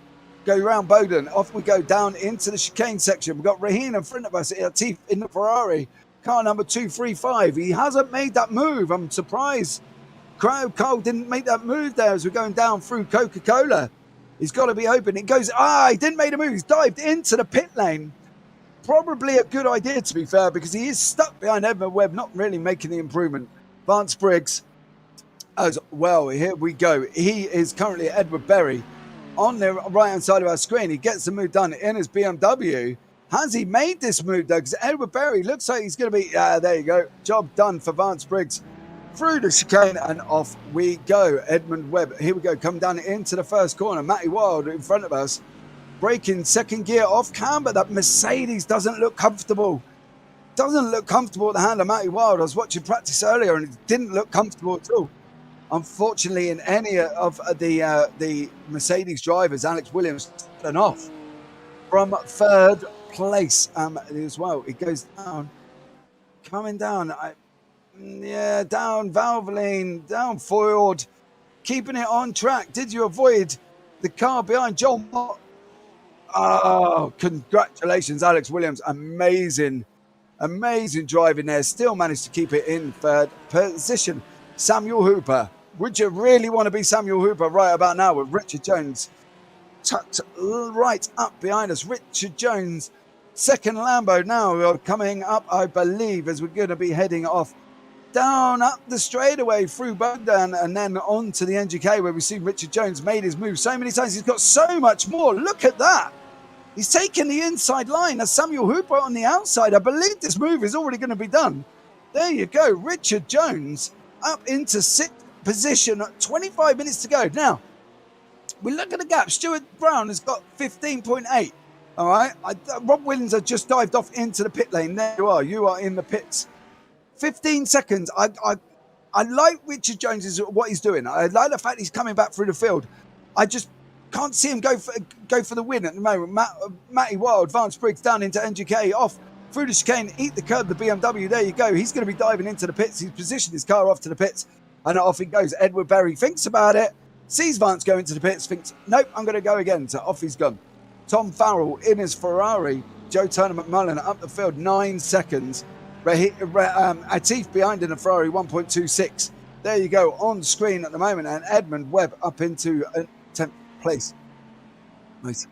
Go round Bowden, off we go down into the chicane section. We've got Raheen in front of us in the Ferrari, car number 235. He hasn't made that move. I'm surprised Carl didn't make that move there as we're going down through Coca-Cola. He's got to be open. It goes, he didn't make a move. He's dived into the pit lane. Probably a good idea, to be fair, because he is stuck behind Edmund Webb, not really making the improvement. Vance Briggs as well. Here we go. He is currently Edward Berry on the right-hand side of our screen. He gets the move done in his BMW. Has he made this move, though? Because Edward Berry looks like he's going to be... there you go. Job done for Vance Briggs. Through the chicane and off we go. Edmund Webb. Here we go. Come down into the first corner. Matty Wild in front of us. Braking second gear off camber. That Mercedes doesn't look comfortable. Doesn't look comfortable at the hand of Matty Wild. I was watching practice earlier and it didn't look comfortable at all. Unfortunately, in any of the Mercedes drivers, Alex Williams starting off from third place as well. It goes down, coming down. Down Valvoline, down Ford, keeping it on track. Did you avoid the car behind John Watt? Oh, congratulations, Alex Williams. Amazing driving there. Still managed to keep it in third position. Samuel Hooper. Would you really want to be Samuel Hooper right about now with Richard Jones tucked right up behind us? Richard Jones, second Lambo now coming up, I believe, as we're going to be heading off down up the straightaway through Bogdan and then on to the NGK where we see Richard Jones made his move so many times. He's got so much more. Look at that. He's taken the inside line as Samuel Hooper on the outside. I believe this move is already going to be done. There you go. Richard Jones up into sixth position. 25 minutes to go. Now, we look at the gap. Stuart Brown has got 15.8. All right. Rob Williams has just dived off into the pit lane. There you are. You are in the pits. 15 seconds. I like Richard Jones, what he's doing. I like the fact he's coming back through the field. I just can't see him go for the win at the moment. Matty Wild, Vance Briggs down into NGK, off through the chicane, eat the curb, the BMW. There you go. He's going to be diving into the pits. He's positioned his car off to the pits, and off he goes. Edward Berry thinks about it, sees Vance go into the pits, thinks, nope, I'm going to go again. So off he's gone. Tom Farrell in his Ferrari. Joe Turner McMullen up the field, 9 seconds. Atif behind in a Ferrari 1.26. There you go, on screen at the moment, and Edmund Webb up into 10th place. Nice.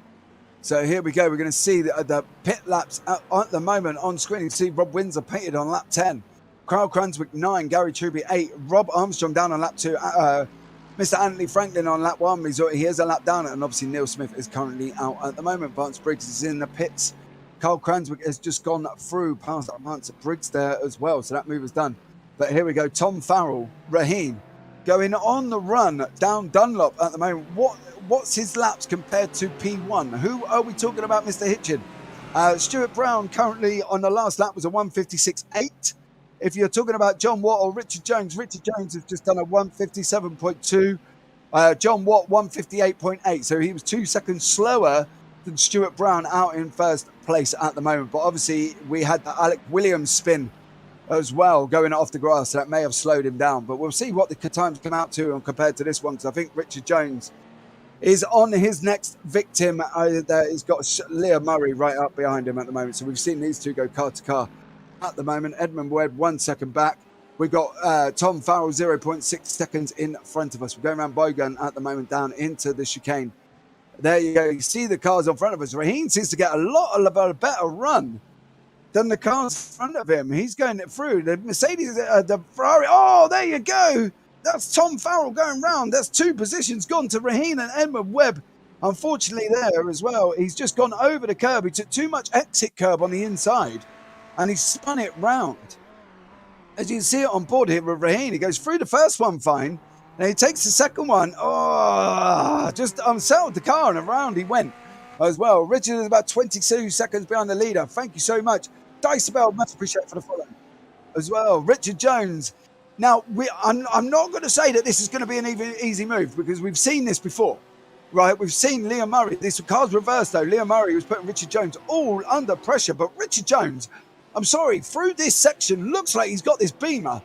So here we go. We're going to see the pit laps at the moment on screen. You can see Rob Windsor painted on lap 10. Carl Cranswick 9, Gary Truby 8, Rob Armstrong down on lap 2. Mr. Anthony Franklin on lap 1. He is a lap down, and obviously Neil Smith is currently out at the moment. Vance Briggs is in the pits. Carl Cranswick has just gone through past Vance Briggs there as well, so that move is done. But here we go, Tom Farrell, Raheen, going on the run down Dunlop at the moment. What's his laps compared to P1? Who are we talking about, Mr. Hitchin? Stuart Brown currently on the last lap was a 156.8. If you're talking about John Watt or Richard Jones has just done a 157.2. John Watt 158.8, so he was 2 seconds slower than Stuart Brown out in first place at the moment. But obviously we had the Alec Williams spin as well going off the grass, so that may have slowed him down. But we'll see what the times come out to compared to this one, because I think Richard Jones is on his next victim. He's got Leah Murray right up behind him at the moment. So we've seen these two go car to car at the moment. Edmund Webb 1 second back. We've got Tom Farrell 0.6 seconds in front of us. We're going around Bogan at the moment down into the chicane. There you go. You see the cars in front of us. Raheen seems to get a better run than the cars in front of him. He's going through. The Mercedes, the Ferrari. Oh, there you go. That's Tom Farrell going round. That's 2 positions gone to Raheen and Edmund Webb. Unfortunately there as well, he's just gone over the curb. He took too much exit curb on the inside and he spun it round. As you can see it on board here with Raheen, he goes through the first one fine. Now he takes the second one. Oh, just unsettled the car and around he went as well. Richard is about 22 seconds behind the leader. Thank you so much. Dicebell, much appreciated for the follow as well. Richard Jones. Now, I'm not going to say that this is going to be an easy move because we've seen this before, right? We've seen Liam Murray. This car's reversed though. Liam Murray was putting Richard Jones all under pressure, but Richard Jones, I'm sorry, through this section, looks like he's got this beamer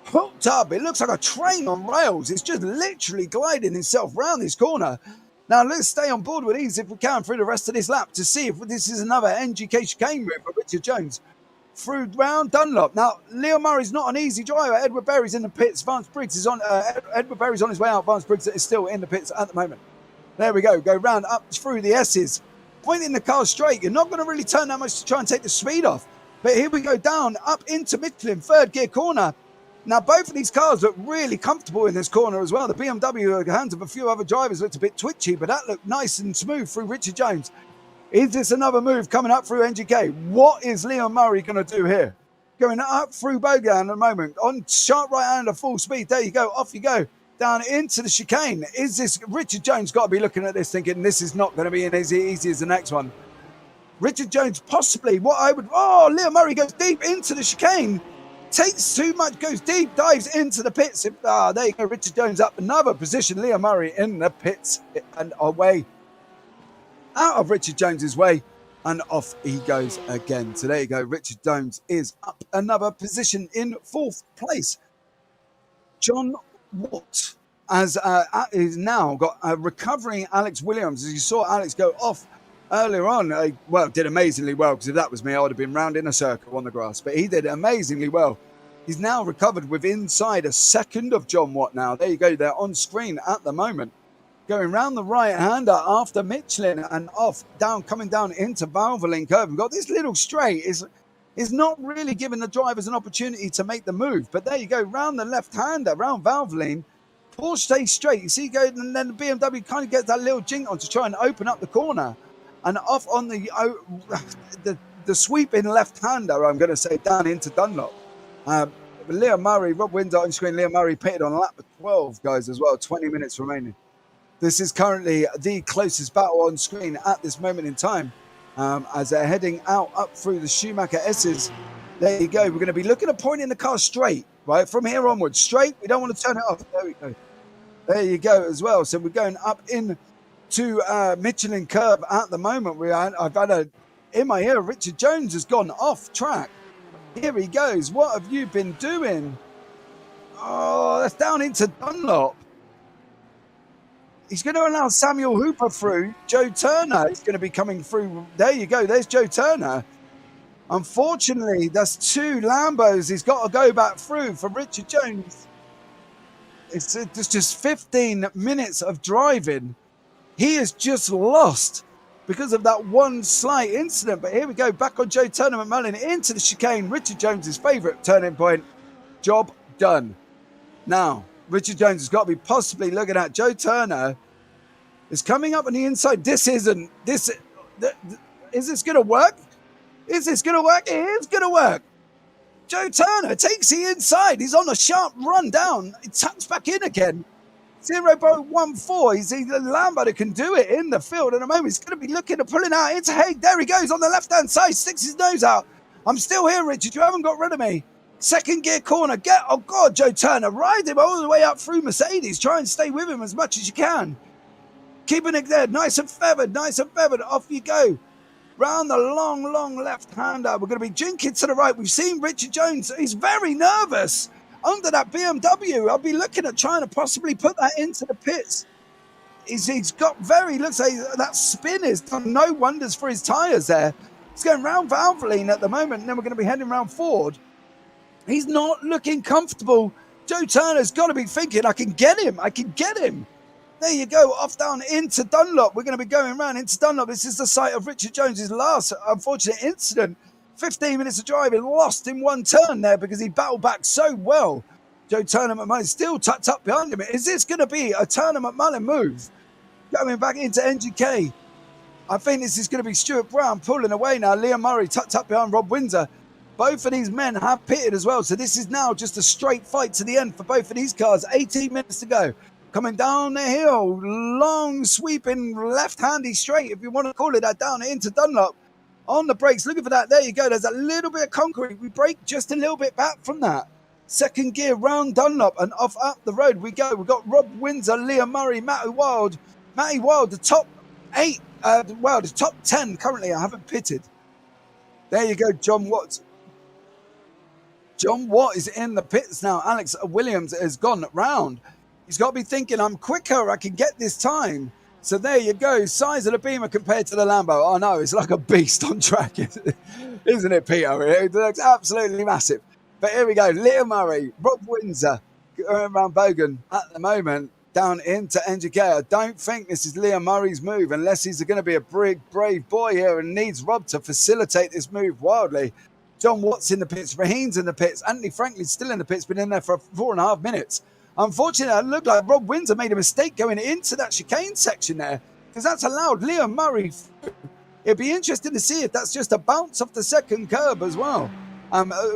hooked up. It looks like a train on rails. It's just literally gliding itself round this corner. Now, let's stay on board with these if we can through the rest of this lap to see if this is another NGK chicane move for Richard Jones through round Dunlop. Now, Leo Murray's not an easy driver. Edward Berry's in the pits. Vance Briggs is on. Edward Berry's on his way out. Vance Briggs is still in the pits at the moment. There we go. Go round up through the S's. Pointing the car straight. You're not going to really turn that much to try and take the speed off. But here we go down up into Michelin, third gear corner. Now, both of these cars look really comfortable in this corner as well. The BMW hands of a few other drivers looked a bit twitchy, but that looked nice and smooth through Richard Jones. Is this another move coming up through NGK? What is Leon Murray going to do here? Going up through Bogan at the moment. On sharp right-hander, full speed. There you go. Off you go. Down into the chicane. Is this... Richard Jones got to be looking at this thinking this is not going to be as easy as the next one. Richard Jones possibly... What I would... Oh, Leon Murray goes deep into the chicane. Takes too much, goes deep, dives into the pits. There you go. Richard Jones up another position. Leon Murray in the pits and away. Out of Richard Jones's way and off he goes again. So there you go. Richard Jones is up another position in fourth place. John Watt is now got a recovering Alex Williams. As you saw Alex go off earlier on, did amazingly well, because if that was me, I would have been round in a circle on the grass. But he did amazingly well. He's now recovered with inside a second of John Watt now. There you go. They're on screen at the moment. Going round the right-hander after Michelin and off, down, coming down into Valvoline curve. We've got this little straight is not really giving the drivers an opportunity to make the move. But there you go, round the left-hander, round Valvoline. Porsche stays straight. You see, go, and then the BMW kind of gets that little jink on to try and open up the corner. And off on the sweeping left-hander, I'm going to say, down into Dunlop. Leo Murray, Rob Winder on screen. Leo Murray pitted on lap 12, guys, as well. 20 minutes remaining. This is currently the closest battle on screen at this moment in time as they're heading out up through the Schumacher S's. There you go. We're going to be looking at pointing the car straight, right? From here onwards, straight. We don't want to turn it off. There we go. There you go as well. So we're going up into Michelin curve at the moment. I've had in my ear, Richard Jones has gone off track. Here he goes. What have you been doing? Oh, that's down into Dunlop. He's going to allow Samuel Hooper through. Joe Turner is going to be coming through. There you go. There's Joe Turner. Unfortunately, that's two Lambos. He's got to go back through for Richard Jones. It's just 15 minutes of driving. He is just lost because of that one slight incident. But here we go. Back on Joe Turner McMullen into the chicane. Richard Jones's favourite turning point. Job done. Now, Richard Jones has got to be possibly looking at Joe Turner is coming up on the inside. Is this going to work? Is this going to work? It is going to work. Joe Turner takes the inside. He's on a sharp run down. He tucks back in again. 0.14. He's the Lambo that can do it in the field at the moment. He's going to be looking at pulling out into Haig. There he goes on the left-hand side. Sticks his nose out. I'm still here, Richard. You haven't got rid of me. Second gear corner. Oh, God, Joe Turner. Ride him all the way up through Mercedes. Try and stay with him as much as you can. Keeping it there. Nice and feathered. Nice and feathered. Off you go. Round the long left-hander. We're going to be jinking to the right. We've seen Richard Jones. He's very nervous under that BMW. I'll be looking at trying to possibly put that into the pits. He's got looks like that spin has done no wonders for his tyres there. He's going round Valvoline at the moment, and then we're going to be heading round Ford. He's not looking comfortable. Joe Turner's got to be thinking, I can get him. There you go, off down into Dunlop. We're going to be going round into Dunlop. This is the site of Richard Jones's last unfortunate incident. 15 minutes of driving, lost in one turn there because he battled back so well. Joe Turner McMullen still tucked up behind him. Is this going to be a Turner McMullen move? going back into NGK. I think this is going to be Stuart Brown pulling away now. Liam Murray tucked up behind Rob Windsor. Both of these men have pitted as well. So this is now just a straight fight to the end for both of these cars. 18 minutes to go. Coming down the hill. Long sweeping left-handy straight, if you want to call it that, down into Dunlop. On the brakes, looking for that. There you go. There's a little bit of concrete. We brake just a little bit back from that. Second gear round Dunlop and off up the road we go. We've got Rob Windsor, Liam Murray, Matty Wild. Matty Wild, the top 8. Well, the top 10 currently I haven't pitted. There you go, John Watts. John Watt is in the pits now. Alex Williams has gone round. He's got to be thinking, I'm quicker, I can get this time. So there you go, size of the Beamer compared to the Lambo. Oh no, it's like a beast on track, isn't it, Peter? It looks absolutely massive. But here we go, Liam Murray, Rob Windsor, going around Bogan at the moment. Down into NGK. I don't think this is Liam Murray's move unless he's going to be a big, brave boy here and needs Rob to facilitate this move wildly. John Watts in the pits. Raheen's in the pits. Anthony Franklin's still in the pits. Been in there for 4.5 minutes. Unfortunately, it looked like Rob Windsor made a mistake going into that chicane section there because that's allowed Liam Murray through. It'd be interesting to see if that's just a bounce off the second curb as well.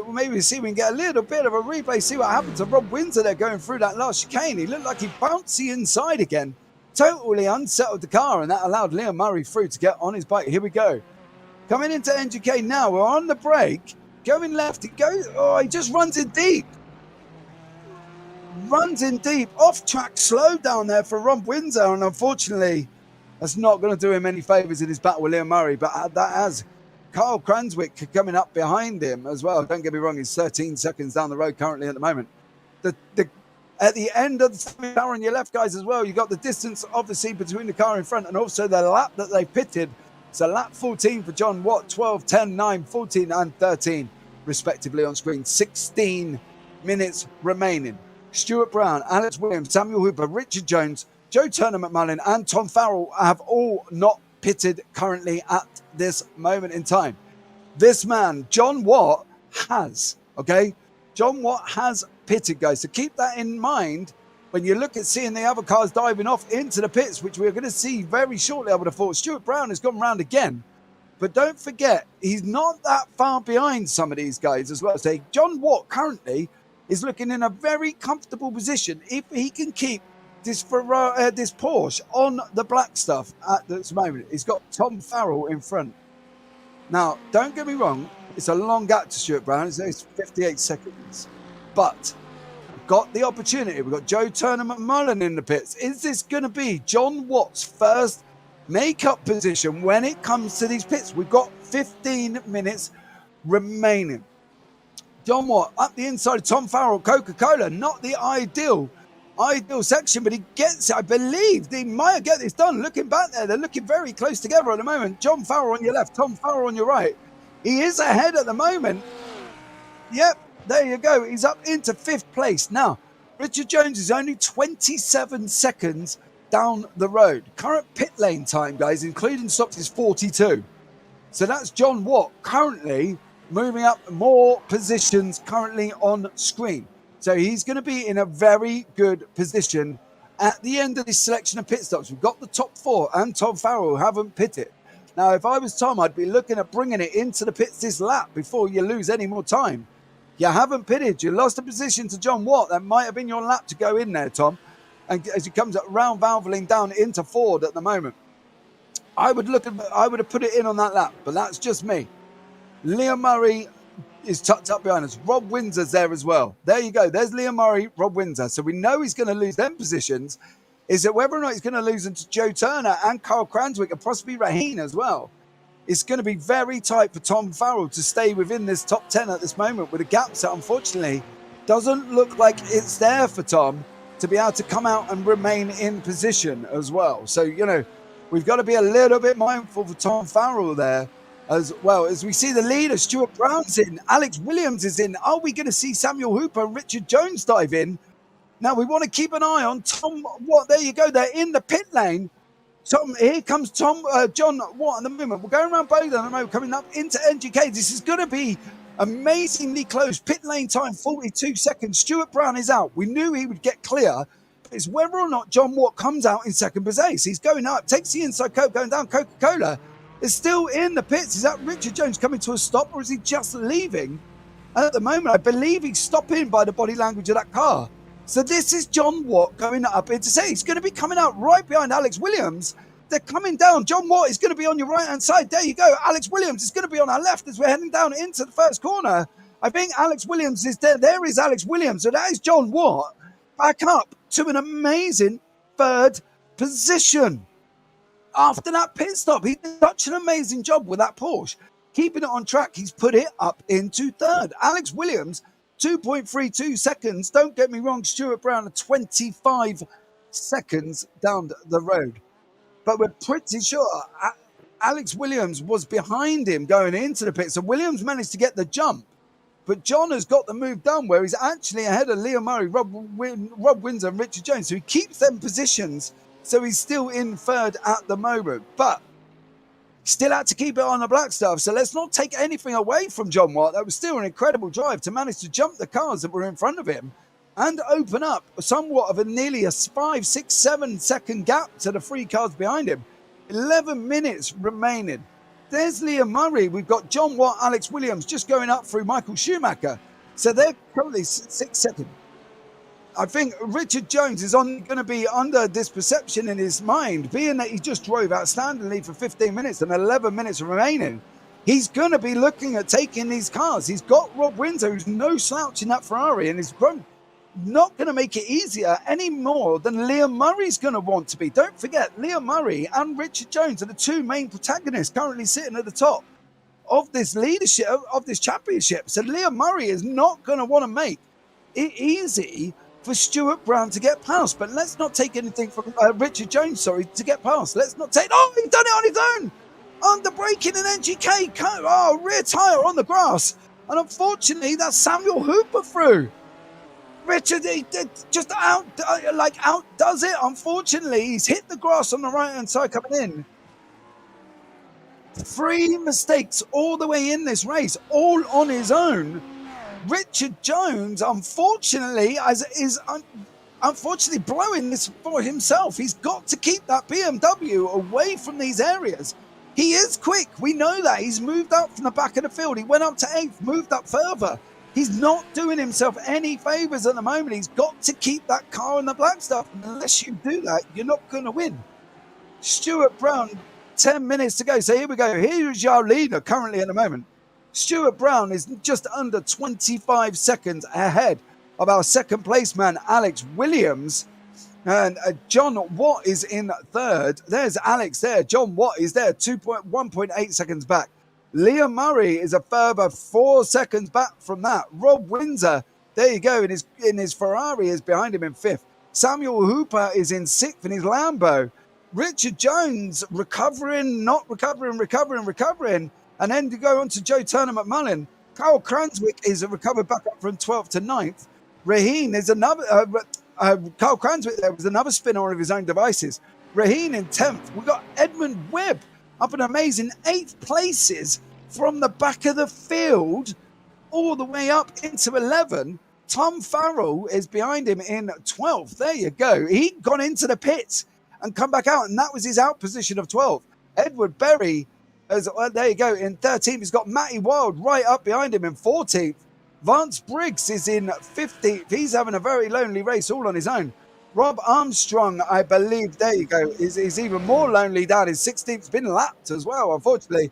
Maybe see if we can get a little bit of a replay, see what happened to Rob Windsor there going through that last chicane. He looked like he bounced the inside again. Totally unsettled the car, and that allowed Liam Murray through to get on his bike. Here we go. Coming into NGK now. We're on the brake. Going left. He goes. Oh, he just runs in deep. Runs in deep. Off track. Slow down there for Rob Windsor, and unfortunately, that's not going to do him any favours in his battle with Liam Murray, but that has Carl Cranswick coming up behind him as well. Don't get me wrong, he's 13 seconds down the road currently at the moment. At the end of the car on your left, guys, as well, you got the distance obviously between the car in front and also the lap that they pitted. So lap 14 for John Watt, 12, 10, 9, 14 and 13 respectively on screen. 16 minutes remaining. Stuart Brown, Alex Williams, Samuel Hooper, Richard Jones, Joe Turner McMullen and Tom Farrell have all not pitted currently at this moment in time. This man, John Watt, has, okay? John Watt has pitted, guys. So keep that in mind when you look at seeing the other cars diving off into the pits, which we're going to see very shortly, I would have thought. Stuart Brown has gone round again. But don't forget, he's not that far behind some of these guys as well. So John Watt currently is looking in a very comfortable position if he can keep this Porsche on the black stuff at this moment. He's got Tom Farrell in front. Now, don't get me wrong, it's a long gap to Stuart Brown. It's 58 seconds. But we've got the opportunity. We've got Joe Turner McMullen in the pits. Is this going to be John Watt's first make-up position when it comes to these pits? We've got 15 minutes remaining. John Watt up the inside of Tom Farrell, Coca-Cola, not the ideal section, but he gets it. I believe they might get this done. Looking back there, they're looking very close together at the moment. John Farrell on your left, Tom Farrell on your right. He is ahead at the moment. Yep, there you go. He's up into 5th place. Now, Richard Jones is only 27 seconds down the road. Current pit lane time, guys, including stops, is 42. So that's John Watt currently moving up more positions currently on screen. So he's going to be in a very good position at the end of this selection of pit stops. We've got the top 4 and Tom Farrell haven't pitted. Now, if I was Tom, I'd be looking at bringing it into the pits this lap before you lose any more time. You haven't pitted. You lost a position to John Watt. That might have been your lap to go in there, Tom. And as he comes around valveling down into Ford at the moment, I would have put it in on that lap, but that's just me. Liam Murray is tucked up behind us. Rob Windsor's there as well. There you go. There's Liam Murray, Rob Windsor. So we know he's going to lose them positions. Is that whether or not he's going to lose them to Joe Turner and Carl Cranswick and possibly Raheen as well? It's going to be very tight for Tom Farrell to stay within this top 10 at this moment with the gaps that unfortunately doesn't look like it's there for Tom to be able to come out and remain in position as well. So, you know, we've got to be a little bit mindful for Tom Farrell there as well. As we see the leader, Stuart Brown's in, Alex Williams is in. Are we going to see Samuel Hooper and Richard Jones dive in? Now, we want to keep an eye on Tom Watt. There you go. They're in the pit lane. Here comes John Watt at the moment. We're going around Bowden at the moment, coming up into NGK. This is going to be amazingly close. Pit lane time, 42 seconds. Stuart Brown is out. We knew he would get clear is whether or not John Watt comes out in second place. He's going up, takes the inside curve, going down. Coca-Cola is still in the pits. Is that Richard Jones coming to a stop, or is he just leaving? And at the moment, I believe he's stopping by the body language of that car. So this is John Watt going up into say he's going to be coming out right behind Alex Williams. They're coming down. John Watt is going to be on your right-hand side. There you go. Alex Williams is going to be on our left as we're heading down into the first corner. I think Alex Williams is there. There is Alex Williams. So that is John Watt back up to an amazing third position. After that pit stop, he did such an amazing job with that Porsche. Keeping it on track, he's put it up into third. Alex Williams, 2.32 seconds. Don't get me wrong, Stuart Brown, 25 seconds down the road. But we're pretty sure Alex Williams was behind him going into the pit. So Williams managed to get the jump. But John has got the move done where he's actually ahead of Liam Murray, Rob Windsor and Richard Jones. So he keeps them positions. So he's still in third at the moment. But still had to keep it on the black stuff. So let's not take anything away from John Watt. That was still an incredible drive to manage to jump the cars that were in front of him and open up somewhat of nearly a 5, 6, 7 second gap to the three cars behind him. 11 minutes remaining. There's Liam Murray. We've got John Watt, Alex Williams just going up through Michael Schumacher. So they're currently 6 seconds. I think Richard Jones is going to be under this perception in his mind, being that he just drove outstandingly for 15 minutes and 11 minutes remaining. He's going to be looking at taking these cars. He's got Rob Windsor, who's no slouch in that Ferrari, and he's not going to make it easier any more than Liam Murray's going to want to be. Don't forget, Liam Murray and Richard Jones are the two main protagonists currently sitting at the top of this leadership, of this championship. So Liam Murray is not going to want to make it easy for Stuart Brown to get past. But let's not take anything from Richard Jones, to get past. Let's not take... Oh, he's done it on his own! Under braking and NGK. Oh, rear tyre on the grass. And unfortunately, that's Samuel Hooper through. Richard, he just outdoes it. Unfortunately, he's hit the grass on the right-hand side coming in. 3 mistakes all the way in this race, all on his own. Richard Jones, unfortunately, is blowing this for himself. He's got to keep that BMW away from these areas. He is quick. We know that. He's moved up from the back of the field. He went up to 8th, moved up further. He's not doing himself any favours at the moment. He's got to keep that car in the black stuff. Unless you do that, you're not going to win. Stuart Brown, 10 minutes to go. So here we go. Here's your leader currently at the moment. Stuart Brown is just under 25 seconds ahead of our second place man, Alex Williams. And John Watt is in third. There's Alex there. John Watt is there, 1.8 seconds back. Liam Murray is a further 4 seconds back from that. Rob Windsor, there you go, in his Ferrari is behind him in 5th. Samuel Hooper is in 6th in his Lambo. Richard Jones recovering, not recovering. And then to go on to Joe Turner-McMullen. Kyle Cranswick is recovered back up from 12th to 9th. Raheen is another... Kyle Cranswick there was another spinner of his own devices. Raheen in 10th. We've got Edmund Webb up an amazing 8th places from the back of the field all the way up into 11. Tom Farrell is behind him in 12th. There you go. He'd gone into the pits and come back out, and that was his out position of 12th. Edward Berry, there you go, in 13th. He's got Matty Wild right up behind him in 14th. Vance Briggs is in 15th. He's having a very lonely race all on his own. Rob Armstrong, I believe, there you go, is even more lonely down in 16th. He's been lapped as well, unfortunately.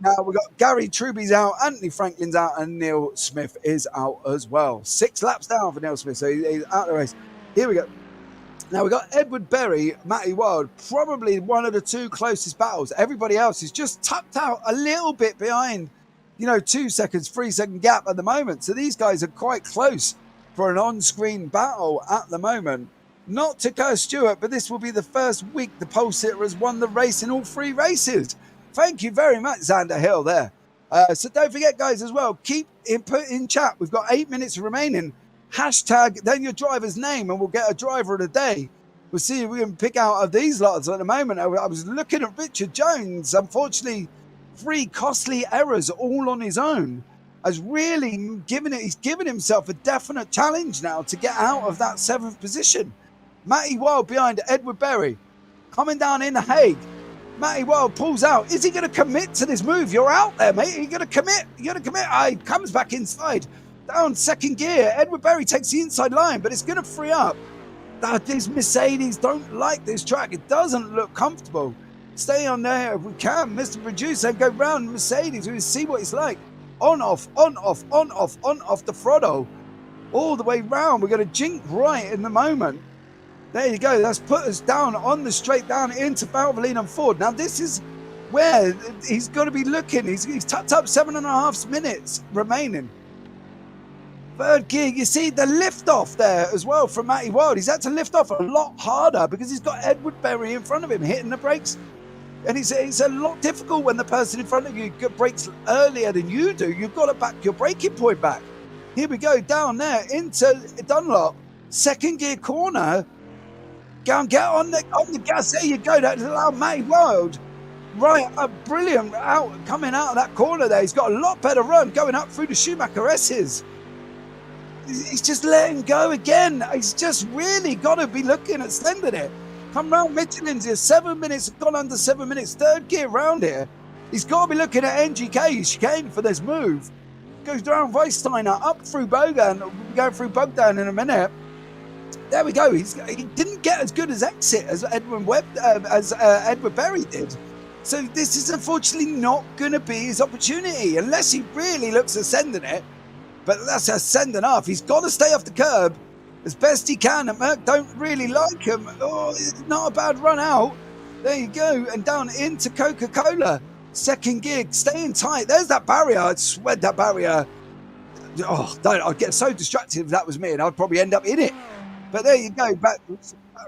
Now we've got Gary Truby's out, Anthony Franklin's out, and Neil Smith is out as well. 6 laps down for Neil Smith, so he's out of the race. Here we go. Now we've got Edward Berry, Matty Wild, probably one of the 2 closest battles. Everybody else is just tucked out a little bit behind, 2 seconds, 3 second gap at the moment. So these guys are quite close for an on-screen battle at the moment. Not to curse Stuart, but this will be the first week the pole sitter has won the race in all 3 races. Thank you very much, Xander Hill there. So don't forget, guys, as well, keep input in chat. We've got 8 minutes remaining. Hashtag, then your driver's name, and we'll get a driver of the day. We'll see if we can pick out of these lots at the moment. I was looking at Richard Jones. Unfortunately, 3 costly errors all on his own. He's given himself a definite challenge now to get out of that 7th position. Matty Wild behind Edward Berry. Coming down in the Hague. Matty Wild pulls out. Is he going to commit to this move? You're out there, mate. Are you going to commit? You're going to commit. He comes back inside. Down second gear. Edward Berry takes the inside line, but it's going to free up. These Mercedes don't like this track. It doesn't look comfortable. Stay on there if we can, Mr. Producer. Go round Mercedes. We see what it's like. On, off, on, off, on, off, on, off the throttle. All the way round. We're going to jink right in the moment. There you go. That's put us down on the straight down into Valvoline and Ford. Now, this is where he's got to be looking. He's tucked up 7.5 minutes remaining. Third gear, you see the lift off there as well from Matty Wild. He's had to lift off a lot harder because he's got Edward Berry in front of him hitting the brakes. And it's a lot difficult when the person in front of you brakes earlier than you do. You've got to back your braking point back. Here we go, down there into Dunlop. Second gear corner. Go and get on the gas. There you go. That's allowed Matty Wild. Right, brilliant coming out of that corner there. He's got a lot better run going up through the Schumacher S's. He's just letting go again. He's just really got to be looking at sending it. Come round Michelin's here. 7 minutes, gone under 7 minutes. Third gear round here. He's got to be looking at NGK chicane for this move. Goes down Weissteiner, up through Bogan. We'll be going through Bogdan in a minute. There we go. He didn't get as good as exit as Edmund Webb, as Edward Berry did. So this is unfortunately not going to be his opportunity unless he really looks at sending it. But that's a send enough. He's got to stay off the curb as best he can. And Merck don't really like him. Oh, it's not a bad run out. There you go. And down into Coca-Cola. Second gear, staying tight. There's that barrier. I'd sweat that barrier. Oh, I'd get so distracted if that was me and I'd probably end up in it. But there you go. Back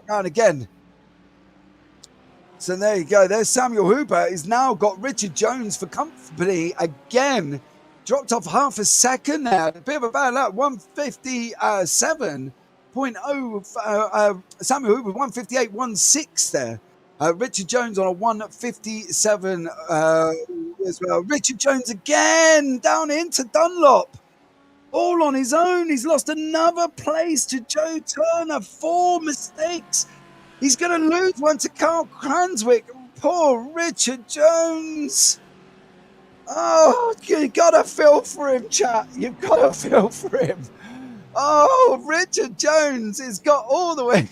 around again. So there you go. There's Samuel Hooper. He's now got Richard Jones for company again. Dropped off half a second there. A bit of a bad luck. 157.0. Samuel Hooper, 158.16 there. Richard Jones on a 157 as well. Richard Jones again down into Dunlop. All on his own. He's lost another place to Joe Turner. 4 mistakes. He's going to lose one to Carl Cranswick. Poor Richard Jones. Oh, you got to feel for him, chat. You've got to feel for him. Oh, Richard Jones has got all the way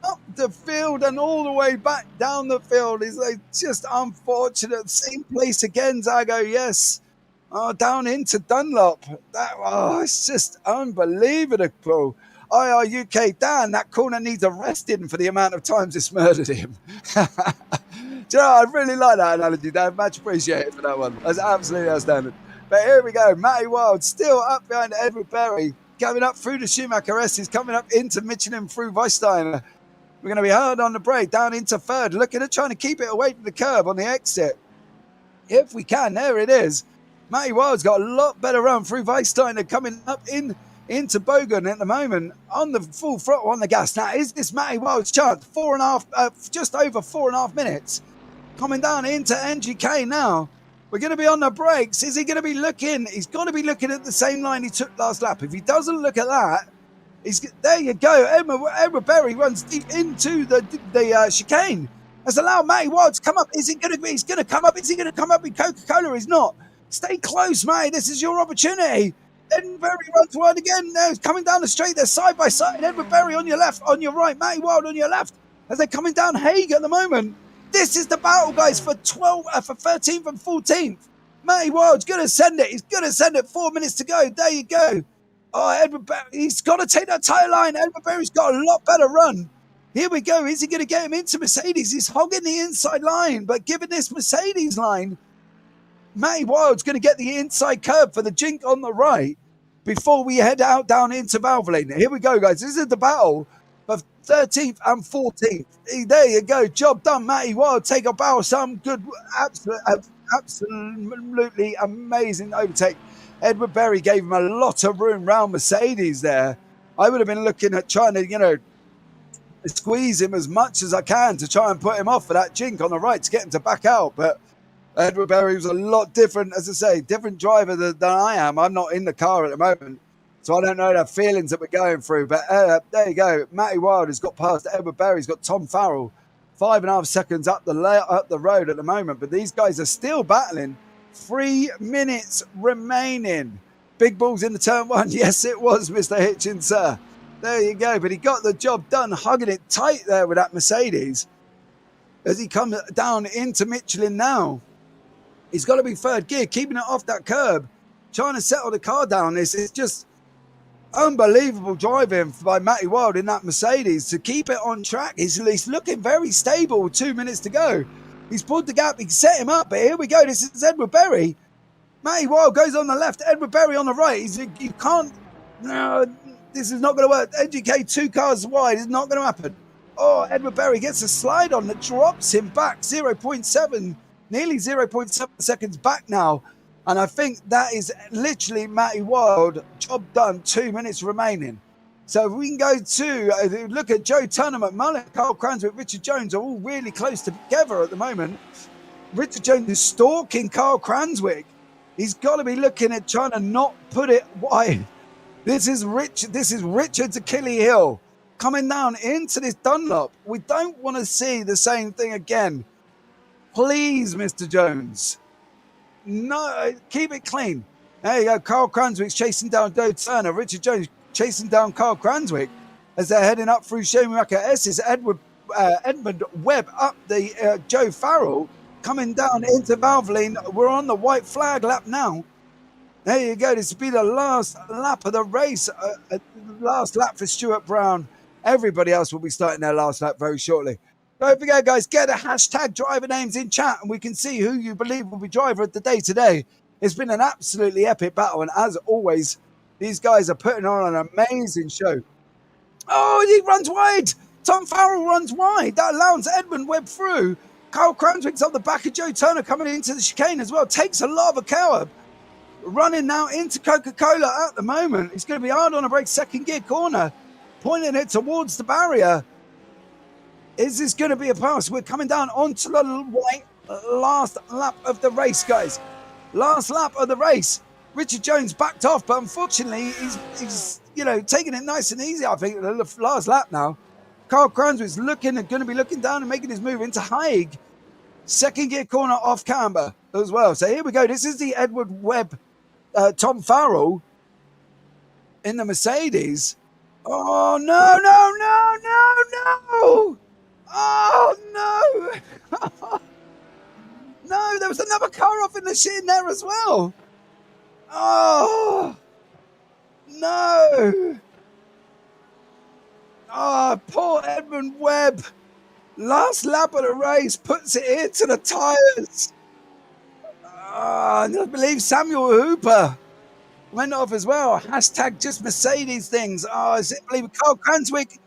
up the field and all the way back down the field. It's like just unfortunate. Same place again, Zago, yes. Oh, down into Dunlop. It's just unbelievable. IR UK, Dan, that corner needs arresting for the amount of times it's murdered him. Do you know, I really like that analogy, Dan. Much appreciated for that one. That's absolutely outstanding. But here we go. Matty Wild still up behind Edward Berry. Coming up through the Schumacher S's, coming up into Michelin through Weissteiner. We're going to be hard on the brake, down into third, looking at trying to keep it away from the curb on the exit. If we can, there it is. Matty Wild's got a lot better run through Weissteiner, coming up into Bogan at the moment on the full throttle on the gas. Now, is this Matty Wild's chance? Just over 4.5 minutes. Coming down into NGK now. We're going to be on the brakes. Is he going to be looking? He's got to be looking at the same line he took last lap. If he doesn't look at that, there you go. Edward Berry runs deep into the chicane. Has allowed Matty Wild to come up. Is he going to be? He's going to come up. Is he going to come up in Coca-Cola? He's not. Stay close, Matty. This is your opportunity. Edward Berry runs wide again. Now he's coming down the straight. They're side by side. Edward Berry on your left, on your right. Matty Wild on your left. As they're coming down Hague at the moment. This is the battle, guys, for 13th and 14th. Matty Wild's going to send it. He's going to send it. 4 minutes to go. There you go. Oh, Edward Berry. He's got to take that tyre line. Edward Berry's got a lot better run. Here we go. Is he going to get him into Mercedes? He's hogging the inside line. But given this Mercedes line, Matty Wild's going to get the inside curb for the jink on the right before we head out down into Valvoline. Here we go, guys. This is the battle of 13th and 14th. There you go. Job done, Matty Wild. Take a bow. Some good, absolutely amazing overtake. Edward Berry gave him a lot of room round Mercedes there. I would have been looking at trying to, squeeze him as much as I can to try and put him off for that jink on the right to get him to back out. But Edward Berry was a lot different, as I say, different driver than I am. I'm not in the car at the moment. So I don't know the feelings that we're going through. But there you go. Matty Wild has got past Edward Berry. He's got Tom Farrell 5.5 seconds up the road at the moment. But these guys are still battling. 3 minutes remaining. Big balls in the turn one. Yes, it was, Mr. Hitchens, sir. There you go. But he got the job done, hugging it tight there with that Mercedes. As he comes down into Michelin now. He's got to be third gear, keeping it off that curb, trying to settle the car down. It's just unbelievable driving by Matty Wild in that Mercedes to keep it on track. He's looking very stable with 2 minutes to go. He's pulled the gap, he set him up, but here we go. This is Edward Berry. Matty Wild goes on the left, Edward Berry on the right. You can't, no, this is not going to work. NGK 2 cars wide, it's not going to happen. Oh, Edward Berry gets a slide on that drops him back 0.7, nearly 0.7 seconds back now. And I think that is literally Matty Wild, job done, 2 minutes remaining. So if we can go to, look at Joe Turner, McMullen, Carl Cranswick, Richard Jones are all really close together at the moment. Richard Jones is stalking Carl Cranswick. He's got to be looking at trying to not put it wide. This is Richard's Achilles heel coming down into this Dunlop. We don't want to see the same thing again. Please, Mr. Jones. No, keep it clean. There you go. Carl Cranswick's chasing down Joe Turner. Richard Jones chasing down Carl Cranswick as they're heading up through Schumacher S's. Edmund Webb up the Joe Farrell coming down into Valvoline. We're on the white flag lap now. There you go. This will be the last lap of the race. Last lap for Stuart Brown. Everybody else will be starting their last lap very shortly. Don't forget, guys, get a hashtag driver names in chat and we can see who you believe will be driver of the day today. It's been an absolutely epic battle. And as always, these guys are putting on an amazing show. Oh, he runs wide. Tom Farrell runs wide. That allows Edmund Webb through. Carl Cranswick's up the back of Joe Turner coming into the chicane as well. Takes a lot of a curb. Running now into Coca-Cola at the moment. He's going to be hard on a brake, second gear corner. Pointing it towards the barrier. Is this going to be a pass? We're coming down onto the white last lap of the race, guys. Last lap of the race. Richard Jones backed off, but unfortunately, he's taking it nice and easy, I think, the last lap now. Carl Cranswick's going to be looking down and making his move into Haig. Second gear corner off camber as well. So here we go. This is the Edward Webb, Tom Farrell in the Mercedes. Oh, no, no, no, no, no. Oh, no. No, there was another car off in the shit in there as well. Oh, no. Oh, poor Edmund Webb. Last lap of the race puts it into the tyres. I believe Samuel Hooper went off as well. Hashtag just Mercedes things. Oh, I believe Carl Cranswick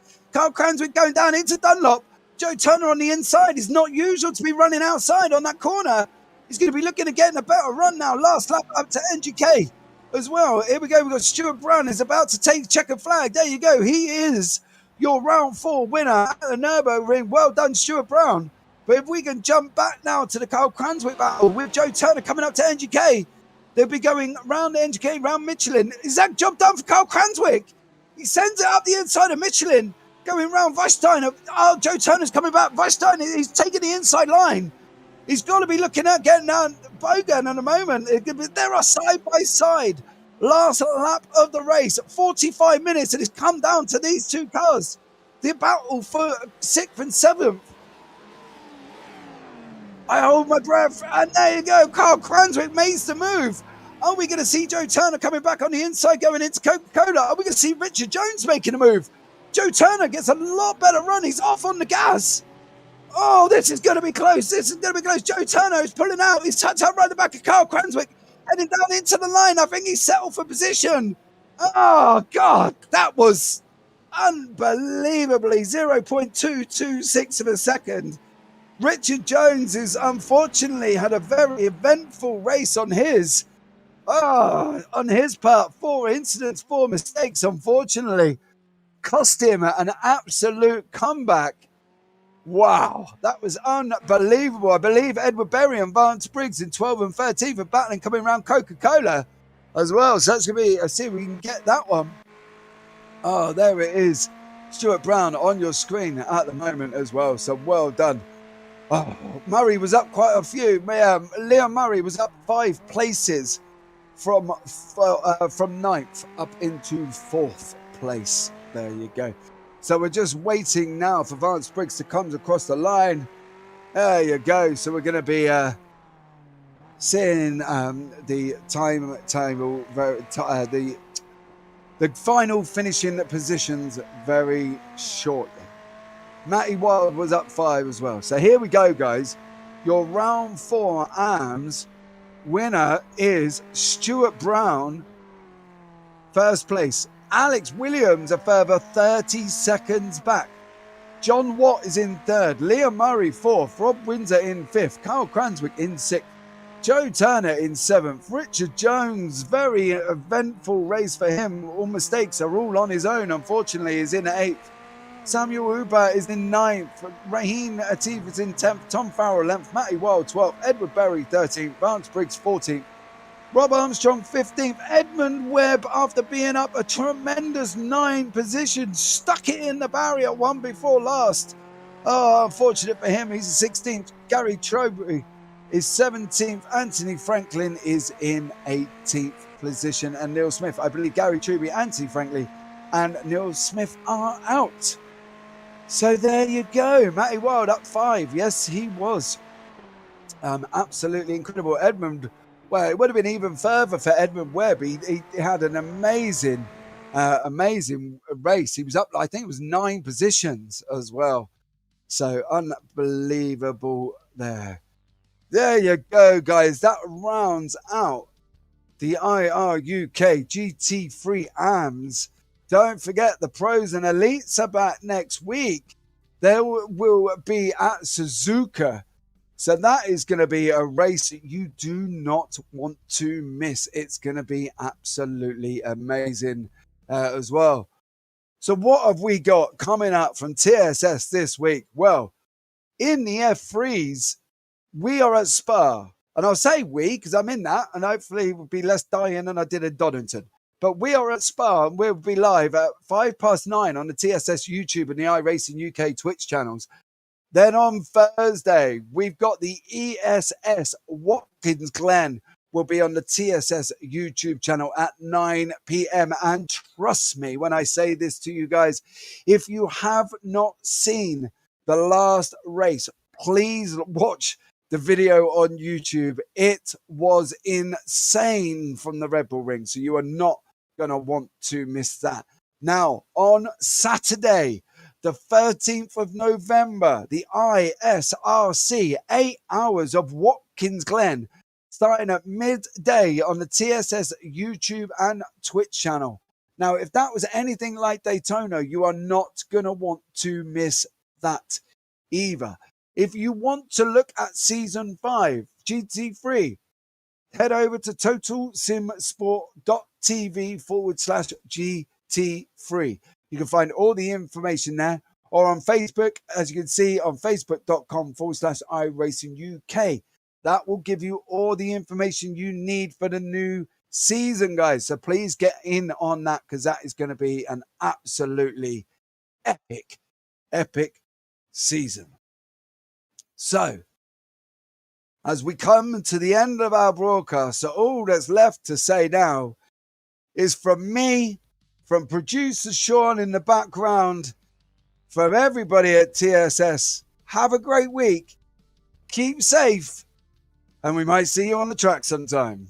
going down into Dunlop. Joe Turner on the inside. It's not usual to be running outside on that corner. He's going to be looking to get in a better run now. Last lap up to NGK as well. Here we go. We've got Stuart Brown is about to take checkered flag. There you go. He is your round 4 winner at the Nürburgring. Well done, Stuart Brown. But if we can jump back now to the Carl Cranswick battle with Joe Turner coming up to NGK, they'll be going round the NGK, round Michelin. Is that job done for Carl Cranswick? He sends it up the inside of Michelin, going round Weisstein. Oh, Joe Turner's coming back. Weisstein, he's taking the inside line. He's got to be looking at getting down Bogan at the moment. There are side by side. Last lap of the race, 45 minutes, and it's come down to these two cars. The battle for 6th and 7th. I hold my breath, and there you go. Carl Cranswick makes the move. Are we going to see Joe Turner coming back on the inside, going into Coca-Cola? Are we going to see Richard Jones making a move? Joe Turner gets a lot better run. He's off on the gas. Oh, this is going to be close. This is going to be close. Joe Turner is pulling out. He's tucked up right at the back of Carl Cranswick, heading down into the line. I think he's settled for position. Oh, God, that was unbelievably 0.226 of a second. Richard Jones has unfortunately had a very eventful race on his part. 4 incidents, 4 mistakes, unfortunately. Cost him an absolute comeback. Wow, that was unbelievable. I believe Edward Berry and Vance Briggs in 12th and 13th are battling coming around Coca-Cola. as well. So that's going to be, let's see if we can get that one. Oh, there it is. Stuart Brown on your screen at the moment as well. So well done. Oh, Murray was up quite a few. Liam Murray was up 5 places from 9th up into 4th place. There you go. So we're just waiting now for Vance Briggs to come across the line. There you go. So we're going to be seeing the timetable, the final finishing positions very shortly. Matty Wild was up 5 as well. So here we go, guys. Your round 4 AMS winner is Stuart Brown, first place. Alex Williams a further 30 seconds back. John Watt is in 3rd. Liam Murray 4th. Rob Windsor in 5th. Carl Cranswick in 6th. Joe Turner in 7th. Richard Jones, very eventful race for him. All mistakes are all on his own, unfortunately, is in 8th. Samuel Uber is in 9th. Raheen Atif is in 10th. Tom Farrell 11th. Matty Wild 12th. Edward Berry 13th. Vance Briggs 14th. Rob Armstrong 15th. Edmund Webb, after being up a tremendous 9 positions, stuck it in the barrier one before last. Oh, unfortunate for him. He's 16th. Gary Trowbridge is 17th. Anthony Franklin is in 18th position. And Neil Smith, I believe Gary Trowbridge, Anthony Franklin and Neil Smith are out. So there you go. Matty Wild up 5. Yes, he was. Absolutely incredible. Edmund, well, it would have been even further for Edmund Webb. He had an amazing race. He was up, I think it was 9 positions as well. So unbelievable there. There you go, guys. That rounds out the UK GT3 AMS. Don't forget, the pros and elites are back next week. They will be at Suzuka. So that is going to be a race that you do not want to miss. It's going to be absolutely amazing as well. So what have we got coming up from TSS this week? Well, in the F3s, we are at Spa. And I'll say we because I'm in that, and hopefully it will be less dying than I did in Donington. But we are at Spa, and we'll be live at 9:05 on the TSS YouTube and the iRacing UK Twitch channels. Then on Thursday, we've got the ESS Watkins Glen will be on the TSS YouTube channel at 9 p.m. And trust me when I say this to you guys, if you have not seen the last race, please watch the video on YouTube. It was insane from the Red Bull Ring. So you are not going to want to miss that. Now, on Saturday, the 13th of November, the ISRC, 8 hours of Watkins Glen, starting at midday on the TSS YouTube and Twitch channel. Now, if that was anything like Daytona, you are not going to want to miss that either. If you want to look at Season 5, GT3, head over to totalsimsport.tv/GT3. You can find all the information there, or on Facebook, as you can see on facebook.com/iRacingUK. That will give you all the information you need for the new season, guys. So please get in on that because that is going to be an absolutely epic season. So, as we come to the end of our broadcast, so all that's left to say now is from me, from producer Sean in the background, from everybody at TSS, have a great week, keep safe, and we might see you on the track sometime.